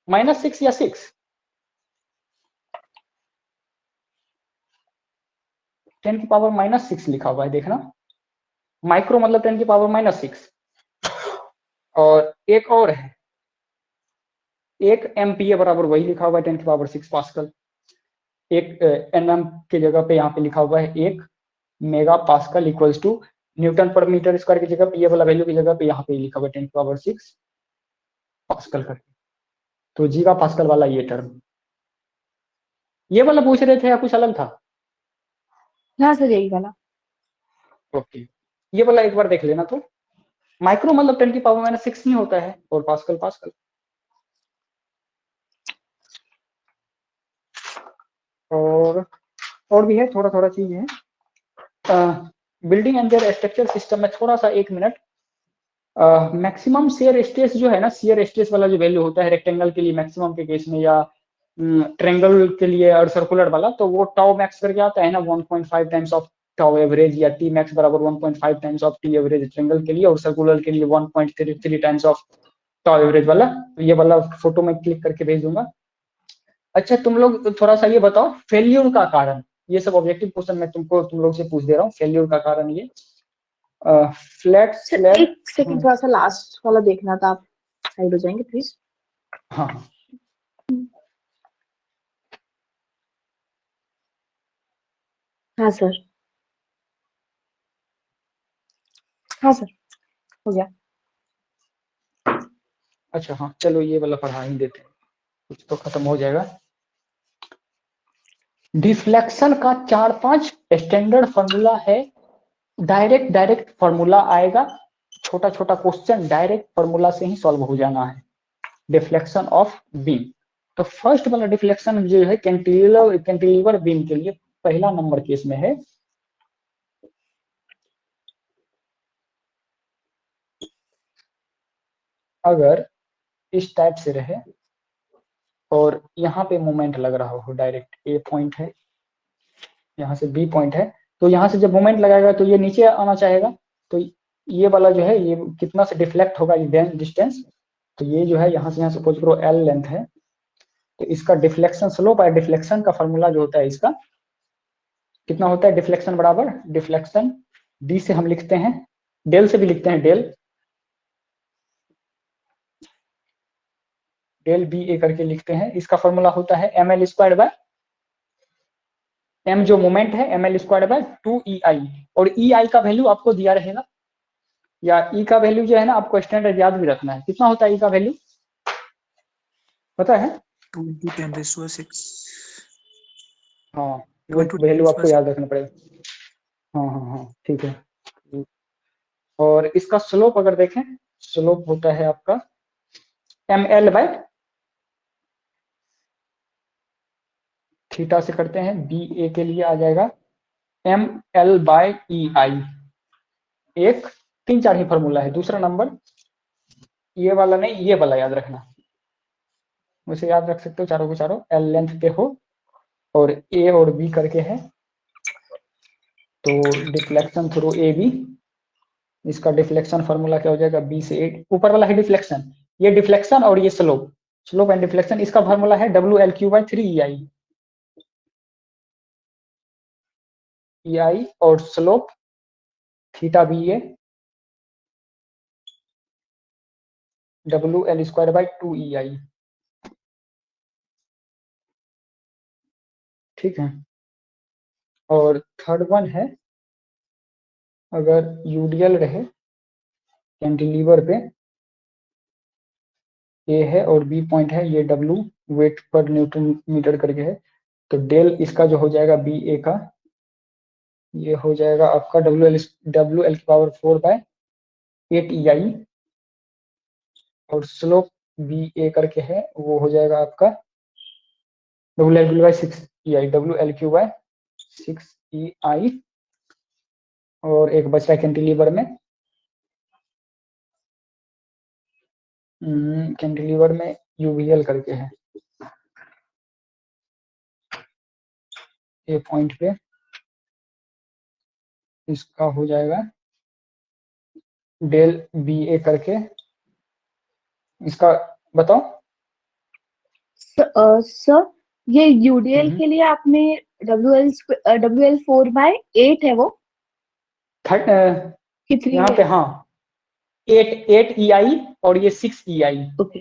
S1: -6 या 6? 10 की पावर -6 लिखा हुआ है, देखना, माइक्रो मतलब 10 की पावर -6। और एक और है, 1 MPa बराबर वही लिखा हुआ है 10 की पावर 6 पास्कल। एक mm की जगह पे यहाँ पे लिखा हुआ है 1 mega pascal equals to newton per metre square की जगह पे, ये वाला वैल्यू की जगह पे यहाँ पे लिखा हुआ है 10 की पावर 6 पास्कल करके। तो गीगा पास्कल वाला ये टर्म, ये वाला पूछ रहे थे या कुछ अलग था?
S3: हाँ सर यही वाला।
S1: ओके, ये वाला एक बार देख लेना। तो माइक्रो मतलब 10 की पावर -6 नहीं होता है, और पास्कल पास्कल। और भी है, थोड़ा थोड़ा चीज है। Building and there structure system में थोड़ा सा 1 मिनट, मैक्सिमम शेयर स्ट्रेस जो है ना, शेयर स्ट्रेस वाला जो वैल्यू होता है रेक्टेंगल के लिए मैक्सिमम के केस में, या ट्रेंगल के लिए और सर्कुलर वाला, तो वो टाउ मैक्स करके आता है ना 1.5 टाइम्स ऑफ टाउ एवरेज, या टी मैक्स बराबर 1.5 times of T average triangle के लिए, और सर्कुलर के लिए 1.33 टाइम्स ऑफ टाउ एवरेज वाला। तो ये वाला फोटो में क्लिक करके भेज दूंगा। अच्छा, तुम लोग थोड़ा सा ये बताओ, फेल्यूर का कारण, ये सब ऑब्जेक्टिव क्वेश्चन मैं तुम लोग से पूछ दे रहा हूँ, फेल्यूर का कारण ये फ्लैट स्लैब।
S3: एक सेकंड, थोड़ा सा लास्ट वाला देखना था, आप साइड हो जाएंगे प्लीज?
S1: हाँ
S3: हाँ सर, हाँ सर, हो गया।
S1: अच्छा, हाँ चलो ये वाला पढ़ा ही देते हैं, कुछ तो खत्म हो जाएगा। डिफ्लेक्शन का 4-5 स्टैंडर्ड फॉर्मूला है, डायरेक्ट फॉर्मूला आएगा, छोटा छोटा क्वेश्चन डायरेक्ट फॉर्मूला से ही सॉल्व हो जाना है। डिफ्लेक्शन ऑफ बीम, तो फर्स्ट वाला डिफ्लेक्शन जो है कैंटिलीवर बीम के लिए पहला नंबर केस में है। अगर इस टाइप से रहे और यहाँ पे मोमेंट लग रहा हो, डायरेक्ट ए पॉइंट है, यहाँ से बी पॉइंट है, तो यहाँ से जब मोमेंट लगाएगा तो ये नीचे आना चाहेगा, तो ये वाला जो है ये कितना से डिफ्लेक्ट होगा डिस्टेंस, तो ये जो है यहाँ से सपोज करो एल लेंथ है, तो इसका डिफ्लेक्शन स्लोप है, डिफ्लेक्शन का फॉर्मूला जो होता है इसका कितना होता है, डिफ्लेक्शन बराबर डिफ्लेक्शन डी से हम लिखते हैं, डेल से भी लिखते हैं, डेल डेल बी ए करके लिखते हैं। इसका फॉर्मूला होता है ml स्क्वायर्ड बाय m जो मोमेंट है ml स्क्वायर्ड बाय 2ei, और ei का वैल्यू आपको दिया रहेगा, या e का वैल्यू जो है ना आपको स्टैंडर्ड याद भी रखना है। कितना होता है e का वैल्यू पता है?
S2: 2 into 10 raised to 6.
S1: हाँ,
S2: 2
S1: वो
S2: into 10
S1: वैल्यू
S2: raised to
S1: आपको
S2: 6.
S1: याद रखना पड़ेगा। हाँ हाँ हाँ, ठीक है। और इसका स्लोप अगर देखें, स्लोप होता है आपका ml बाय थीटा से करते हैं, बी ए के लिए आ जाएगा ml बाय ei। एक 3-4 ही फॉर्मूला है, दूसरा नंबर ये वाला नहीं, ये वाला याद रखना, उसे याद रख सकते हो चारों के चारों, एल लेंथ के हो और ए और बी करके है, तो डिफ्लेक्शन थ्रू ए बी, इसका डिफ्लेक्शन फार्मूला क्या हो जाएगा, बी से ए, ऊपर वाला है डिफ्लेक्शन, ये डिफ्लेक्शन और ये स्लोप, स्लोप एंड डिफ्लेक्शन, इसका फार्मूला है WL³ बाय 3ei, ei और slope theta B A WL square by 2ei। ठीक है। और थर्ड वन है, अगर यूडीएल रहे कैंटिलीवर पे, ए है और बी पॉइंट है, ये W वेट पर न्यूटन मीटर करके है, तो डेल इसका जो हो जाएगा बी ए का, ये हो जाएगा आपका WL की पावर 4 बाय 8ei, और स्लोप बी ए करके है, वो हो जाएगा आपका WL³ bye 6ei, WL³ bye 6ei, और एक बच रहा है कैंटिलीवर में, कैंटिलीवर में यूवीएल करके है, ए पॉइंट पे इसका हो जाएगा डेल बी ए करके, इसका बताओ।
S3: सर ये यूडीएल के लिए आपने WL4/8 है वो कि 3
S1: यहाँ पे, हाँ 8ei और ये 6ei,
S3: ओके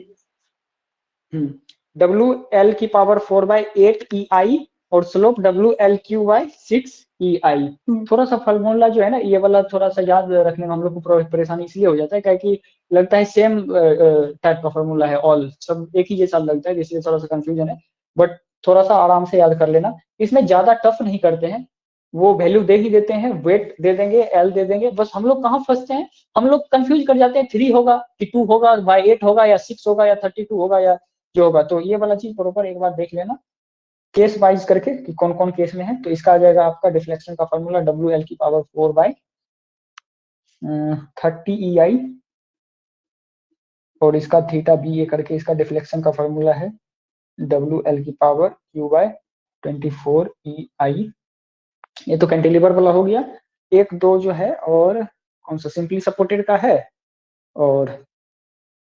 S1: WL की पावर 4 बाय 8ei और स्लोप WL³ बाय 6ei। थोड़ा सा फॉर्मूला जो है ना ये वाला थोड़ा सा याद रखने में हम लोग को परेशानी इसलिए हो जाता है क्योंकि लगता है सेम टाइप का फॉर्मूला है, ऑल सब एक ही जैसा लगता है, इसलिए थोड़ा सा कंफ्यूजन है, बट थोड़ा सा आराम से याद कर लेना। इसमें ज्यादा टफ नहीं करते हैं, वो वैल्यू दे ही देते हैं, वेट दे देंगे, एल दे देंगे, बस हम लोग कहाँ फंसते हैं, हम लोग कंफ्यूज कर जाते हैं 3 होगा कि 2 होगा, बाय 8 होगा या 6 होगा या 32 होगा या जो होगा। तो ये वाला चीज प्रॉपर एक बार देख लेना केस वाइज करके कि कौन कौन केस में है। तो इसका आ जाएगा आपका डिफ्लेक्शन का फॉर्मूला WL की पावर 4 बाय 30ei, और इसका थीटा बी ए करके इसका डिफ्लेक्शन का फॉर्मूला है WL की पावर Q बाय 24ei। ये तो कैंटिलीवर वाला हो गया। एक दो जो है और कौन सा सिंपली सपोर्टेड का है, और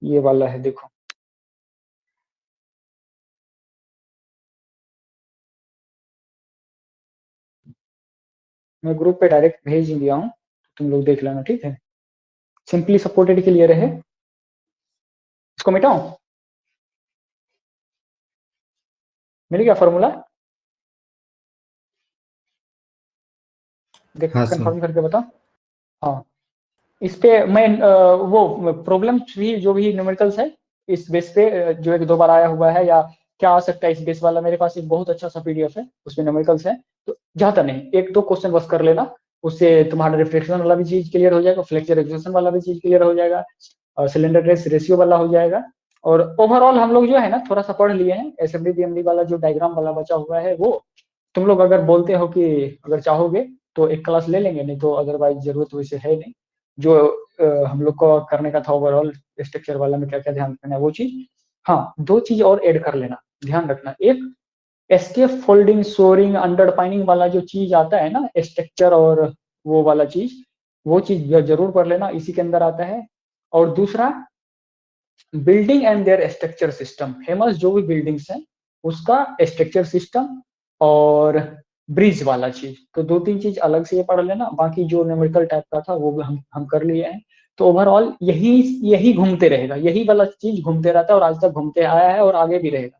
S1: ये वाला है, देखो मैं ग्रुप पे डायरेक्ट भेज दिया हूँ, तुम लोग देख लेना, ठीक है। सिंपली सपोर्टेड के लिए रहे, इसको मिटाऊं, मिल गया फॉर्मूला, देख
S6: हाँ सर।
S1: कंफर्म करके बताओ। हाँ, इस पे मैं वो प्रॉब्लम थ्री जो भी न्यूमेरिकल्स है इस बेस पे जो एक दो बार आया हुआ है या क्या आ सकता है इस बेस वाला, मेरे पास एक बहुत अच्छा सा पीडीएफ है उसमें न्यूमेरिकल्स है, तो ज्यादा नहीं, एक दो क्वेश्चन बस कर लेना, उससे तुम्हारा रिफ्लेक्शन वाला भी चीज क्लियर हो जाएगा, फ्लेक्चर एक्सेशन वाला भी चीज क्लियर हो जाएगा, और सिलेंडर रेस रेशियो वाला हो जाएगा। और ओवरऑल हम लोग जो है ना थोड़ा सा पढ़ लिए हैं, एसएमडी डीएमडी वाला जो डायग्राम वाला बचा हुआ है वो तुम लोग अगर बोलते हो कि अगर चाहोगे तो एक क्लास ले लेंगे, नहीं तो अदरवाइज जरूरत वैसे है नहीं। जो हम लोग को करने का था ओवरऑल स्ट्रक्चर वाला में क्या क्या ध्यान रखना है वो चीज। हाँ, दो चीज और ऐड कर लेना, ध्यान रखना, एक एस्केप फोल्डिंग सोरिंग अंडरपाइनिंग वाला जो चीज आता है ना स्ट्रक्चर और वो वाला चीज, वो चीज जरूर पढ़ लेना, इसी के अंदर आता है। और दूसरा building and there structure system, famous जो भी बिल्डिंग्स हैं उसका स्ट्रक्चर सिस्टम और ब्रिज वाला चीज, तो दो तीन चीज अलग से ये पढ़ लेना, बाकी जो न्यूमेरिकल टाइप का था वो भी हम कर लिए हैं। तो ओवरऑल यही घूमते रहेगा, यही वाला चीज घूमते रहता है और आज तक घूमते आया है और आगे भी रहेगा।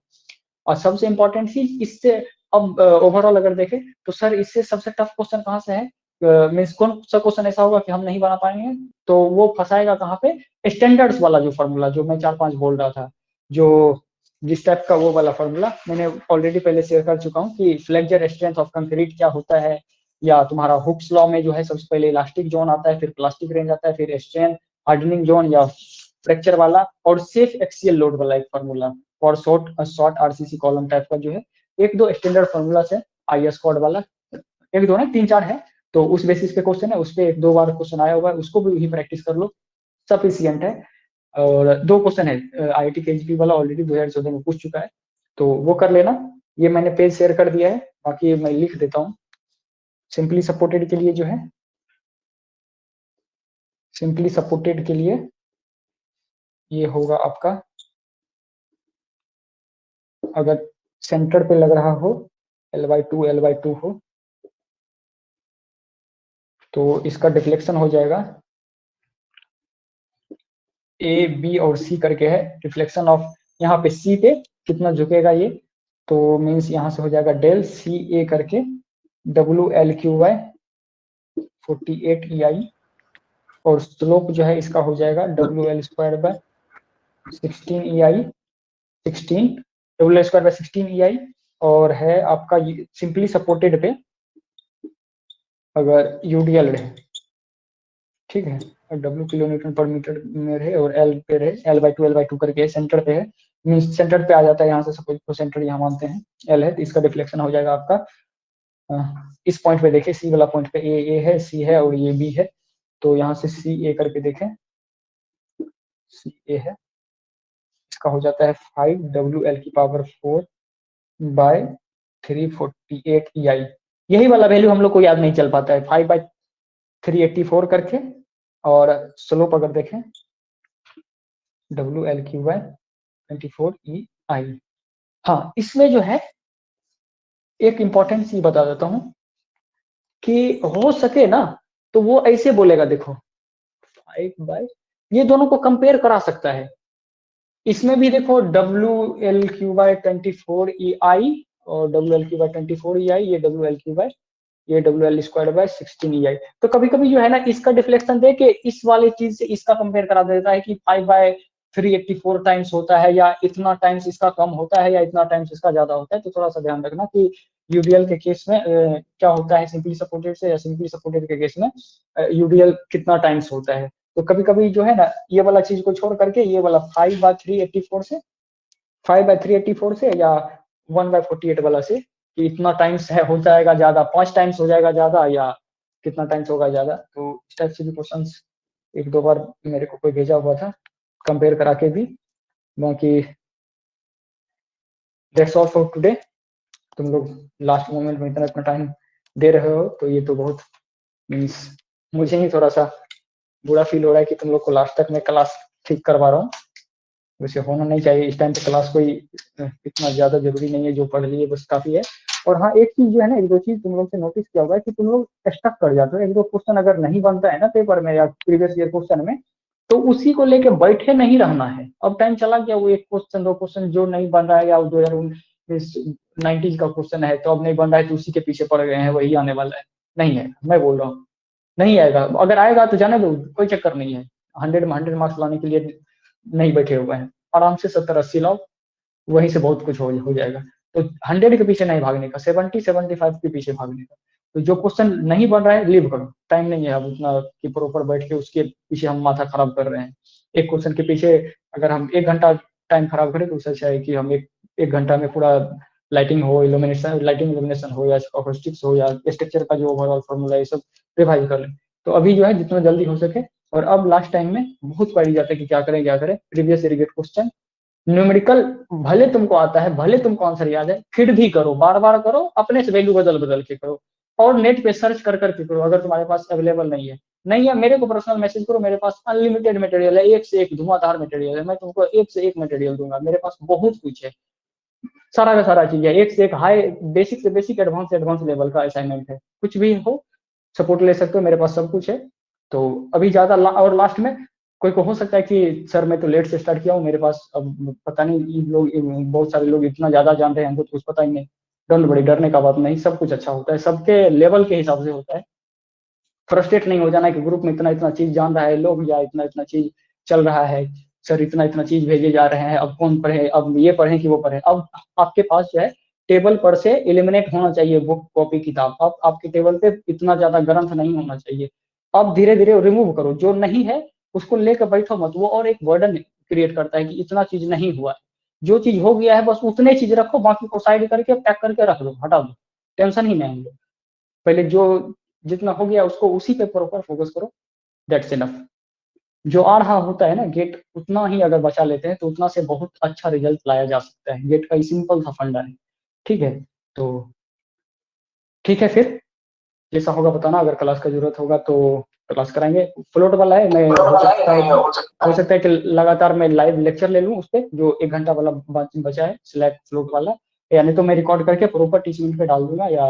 S1: और सबसे इंपॉर्टेंट चीज इससे अब ओवरऑल अगर देखें तो सर इससे सबसे टफ क्वेश्चन कहाँ से है, मीन्स कौन सा क्वेश्चन ऐसा होगा कि हम नहीं बना पाएंगे, तो वो फंसाएगा कहाँ पे, स्टैंडर्ड्स वाला जो फॉर्मूला जो मैं 4-5 बोल रहा था, जो जिस टाइप का वो वाला फॉर्मूला मैंने ऑलरेडी पहले शेयर कर चुका हूँ कि फ्लेक्चर स्ट्रेंथ ऑफ कंक्रीट क्या होता है, या तुम्हारा हुक्स लॉ में जो है सबसे पहले इलास्टिक जोन आता है, फिर प्लास्टिक रेंज आता है, फिर स्ट्रेन हार्डनिंग जोन या फ्रैक्चर वाला, और सेफ एक्सियल लोड वाला एक फॉर्मूला और शॉर्ट आरसीसी कॉलम टाइप का जो है एक दो स्टैंडर्ड फॉर्मूला है, आईएस कोड वाला एक दो ना 3-4 है, तो उस बेसिस पे क्वेश्चन है, उस पे 1-2 बार क्वेश्चन आया हुआ है, उसको भी प्रैक्टिस कर लो, सफिशिएंट है। और 2 क्वेश्चन है आईआईटी केजीपी वाला ऑलरेडी 2014 में पूछ चुका है, तो वो कर लेना। ये मैंने पेज शेयर कर दिया है, बाकी मैं लिख देता हूँ। सिंपली सपोर्टेड के लिए जो है, सिंपली सपोर्टेड के लिए ये होगा आपका, अगर सेंटर पे लग रहा हो L/2 हो तो इसका डिफ्लेक्शन हो जाएगा A, B और C करके है, डिफ्लेक्शन ऑफ यहाँ पे C पे कितना झुकेगा ये, तो मीन्स यहाँ से हो जाएगा डेल CA करके WL/Q/48 EI, और स्लोप जो है इसका हो जाएगा WL² 16 EI 16 WL² 16 EI, और है आपका सिंपली सपोर्टेड पे अगर यूडीएल रहे, ठीक है, W किलोन्यूटन पर मीटर में रहे और L पे रहे, L/2 करके सेंटर पे है, मीन्स सेंटर पे आ जाता है यहाँ से, सपोज को सेंटर यहाँ मानते हैं L है, तो इसका डिफ्लेक्शन हो जाएगा आपका इस पॉइंट पे देखिए, C वाला पॉइंट पे A है, C है और ये B है, तो यहाँ से CA करके देखें, CA है, इसका हो जाता है 5WL⁴ बाय 348 EI। यही वाला वैल्यू हम लोग को याद नहीं चल पाता है, 5/384 करके, और स्लोप अगर देखें WL/24 EI। हाँ, इसमें जो है एक इंपॉर्टेंट चीज बता देता हूँ कि हो सके ना तो वो ऐसे बोलेगा, देखो 5 ये दोनों को कंपेयर करा सकता है, इसमें भी देखो WL/24 EI और WL/24 EI, ये WL/16 EI, तो कभी कभी जो है ना इसका डिफ्लेक्शन दे के इस वाले चीज से इसका कंपेयर करा देता है कि 5/384 टाइम्स होता है, या इतना टाइम्स इसका कम होता है, या इतना टाइम्स इसका ज्यादा होता है, तो थोड़ा सा ध्यान रखना कि यूडीएल के केस में क्या होता है सिंपली सपोर्टेड से, या सिंपली सपोर्टेड के केस में यूडीएल कितना टाइम्स होता है, तो कभी कभी जो है ना ये वाला चीज को छोड़ करके ये वाला 5/384 से 5/384 से या 1/48 वाला से कि इतना टाइम्स है हो जाएगा ज्यादा, 5 टाइम्स हो जाएगा ज्यादा, या कितना टाइम्स होगा ज्यादा, तो इस टाइप से भी क्वेश्चंस 1-2 बार मेरे को कोई भेजा हुआ था कंपेयर करा के भी। बाकी दैट्स ऑल फॉर टुडे। तुम लोग लास्ट मोमेंट में इतना टाइम दे रहे हो, तो ये तो बहुत मीन्स मुझे ही थोड़ा सा बुरा फील हो रहा है कि तुम लोग को लास्ट तक मैं क्लास ठीक करवा रहा हूँ, वैसे होना नहीं चाहिए इस टाइम पे, क्लास कोई इतना ज्यादा जरूरी नहीं है, जो पढ़ लिए बस काफी है। और हाँ, एक चीज जो है ना, 1-2 चीज तुम लोग से नोटिस किया होगा कि तुम लोग स्टक कर जाते हो, 1-2 क्वेश्चन अगर नहीं बनता है ना पेपर में या प्रीवियस ईयर क्वेश्चन में, तो उसी को लेके बैठे नहीं रहना है। अब टाइम चला गया, वो 1 क्वेश्चन 2 क्वेश्चन जो नहीं बन रहा है, या 2090 का क्वेश्चन है तो अब नहीं बन रहा है, तो उसी के पीछे पड़ गए हैं, वही आने वाला है, नहीं है, मैं बोल रहा हूँ नहीं आएगा, अगर आएगा तो जाने दो, कोई चक्कर नहीं है, 100 में 100 मार्क्स लाने के लिए नहीं बैठे हुए हैं, आराम से 70-80 लाओ, वहीं से बहुत कुछ हो जाएगा। तो 100 के पीछे नहीं भागने का, 70-75 के पीछे भागने का। तो जो क्वेश्चन नहीं बन रहा है लीव करो, टाइम नहीं है अब उतना कि प्रॉपर बैठ के उसके पीछे हम माथा खराब कर रहे हैं। एक क्वेश्चन के पीछे अगर हम 1 घंटा टाइम खराब करें तो उससे अच्छा है कि हम एक घंटा में पूरा लाइटिंग हो, इल्यूमिनेशन हो, या अकॉस्टिक्स हो, या स्ट्रक्चर का जो ओवरऑल फॉर्मूला है, ये सब रिवाइज कर लें। तो अभी जो है जितना जल्दी हो सके, और अब लास्ट टाइम में बहुत क्वेरी जाता है कि क्या करें प्रीवियस ईयर क्वेश्चन न्यूमेरिकल भले तुमको आता है, भले तुमको आंसर याद है, फिर भी करो, बार बार करो, अपने से वैल्यू बदल के करो, और नेट पे सर्च करके करो, अगर तुम्हारे पास अवेलेबल नहीं है मेरे को पर्सनल मैसेज करो, मेरे पास अनलिमिटेड मटेरियल है, एक से एक धुआंधार मटेरियल है, मैं तुमको एक से एक मटेरियल दूंगा, मेरे पास बहुत कुछ है, सारा का सारा चीज है, एक से एक हाई बेसिक से बेसिक एडवांस लेवल का असाइनमेंट है, कुछ भी हो सपोर्ट ले सकते हो, मेरे पास सब कुछ है। तो अभी ज्यादा और लास्ट में कोई को हो सकता है कि सर मैं तो लेट से स्टार्ट किया हूँ, मेरे पास अब पता नहीं, लोग बहुत सारे लोग इतना ज्यादा जानते हैं, हमको तो कुछ पता ही नहीं। डोंट वरी, डरने का बात नहीं, सब कुछ अच्छा होता है, सबके लेवल के हिसाब से होता है। फ्रस्ट्रेट नहीं हो जाना कि ग्रुप में इतना इतना चीज जान रहा है लोग, या इतना इतना चीज चल रहा है, सर इतना इतना चीज भेजे जा रहे हैं, अब कौन पढ़े, अब ये पढ़े कि वो पढ़े। अब आपके पास जो है टेबल पर से एलिमिनेट होना चाहिए बुक कॉपी किताब। अब आपके टेबल पे इतना ज्यादा ग्रंथ नहीं होना चाहिए। अब धीरे धीरे रिमूव करो, जो नहीं है उसको लेकर बैठो मत, वो और एक बर्डन क्रिएट करता है कि इतना चीज नहीं हुआ है। जो चीज हो गया है बस उतने चीज रखो, बाकी को साइड करके पैक करके रख दो, हटा दो, टेंशन ही नहीं है। पहले जो जितना हो गया उसको उसी पे प्रॉपर फोकस करो, दैट्स इनफ। जो आ रहा होता है ना गेट, उतना ही अगर बचा लेते हैं तो उतना से बहुत अच्छा रिजल्ट लाया जा सकता है। गेट का ही सिंपल सा फंडा है, ठीक है। तो ठीक है, फिर जैसा होगा बताना, अगर क्लास का जरूरत होगा तो क्लास कराएंगे। फ्लोट वाला है, मैं हो सकता है कि लगातार मैं लाइव लेक्चर ले लूँ उस पर, जो 1 घंटा वाला बचा है स्लैक फ्लोट वाला, या नहीं तो मैं रिकॉर्ड करके प्रॉपर टीचिंग पे डाल दूंगा या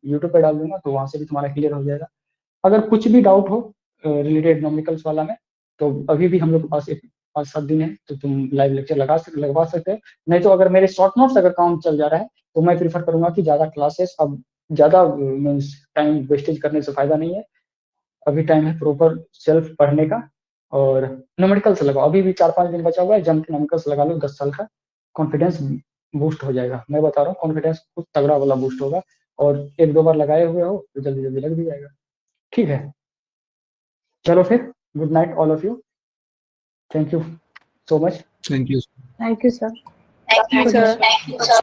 S1: यूट्यूब पे डाल दूंगा, तो वहां से भी तुम्हारा क्लियर हो जाएगा। अगर कुछ भी डाउट हो रिलेटेड न्यूमेरिकल्स वाला में, तो अभी भी हम लोग के पास 5-7 दिन है, तो तुम लाइव लेक्चर लगवा सकते हो। नहीं तो अगर मेरे शॉर्ट नोट्स अगर काम चल जा रहा है तो मैं प्रीफर करूंगा कि ज्यादा क्लासेस, अब ज्यादा मीन्स टाइम वेस्टेज करने से फायदा नहीं है। अभी टाइम है प्रॉपर सेल्फ पढ़ने का, और न्यूमेरिकल्स लगाओ। अभी भी 4-5 दिन बचा हुआ है, जम के न्यूमेरिकल्स लगा लो 10 साल का, कॉन्फिडेंस बूस्ट हो जाएगा। मैं बता रहा हूँ, कॉन्फिडेंस कुछ तगड़ा वाला बूस्ट होगा, और 1-2 बार लगाए हुए हो तो जल्दी जल्दी लग भी जाएगा। ठीक है, चलो फिर, good night all of you, thank you so much.
S6: Thank you.
S3: Thank you sir.
S4: Thank you, sir.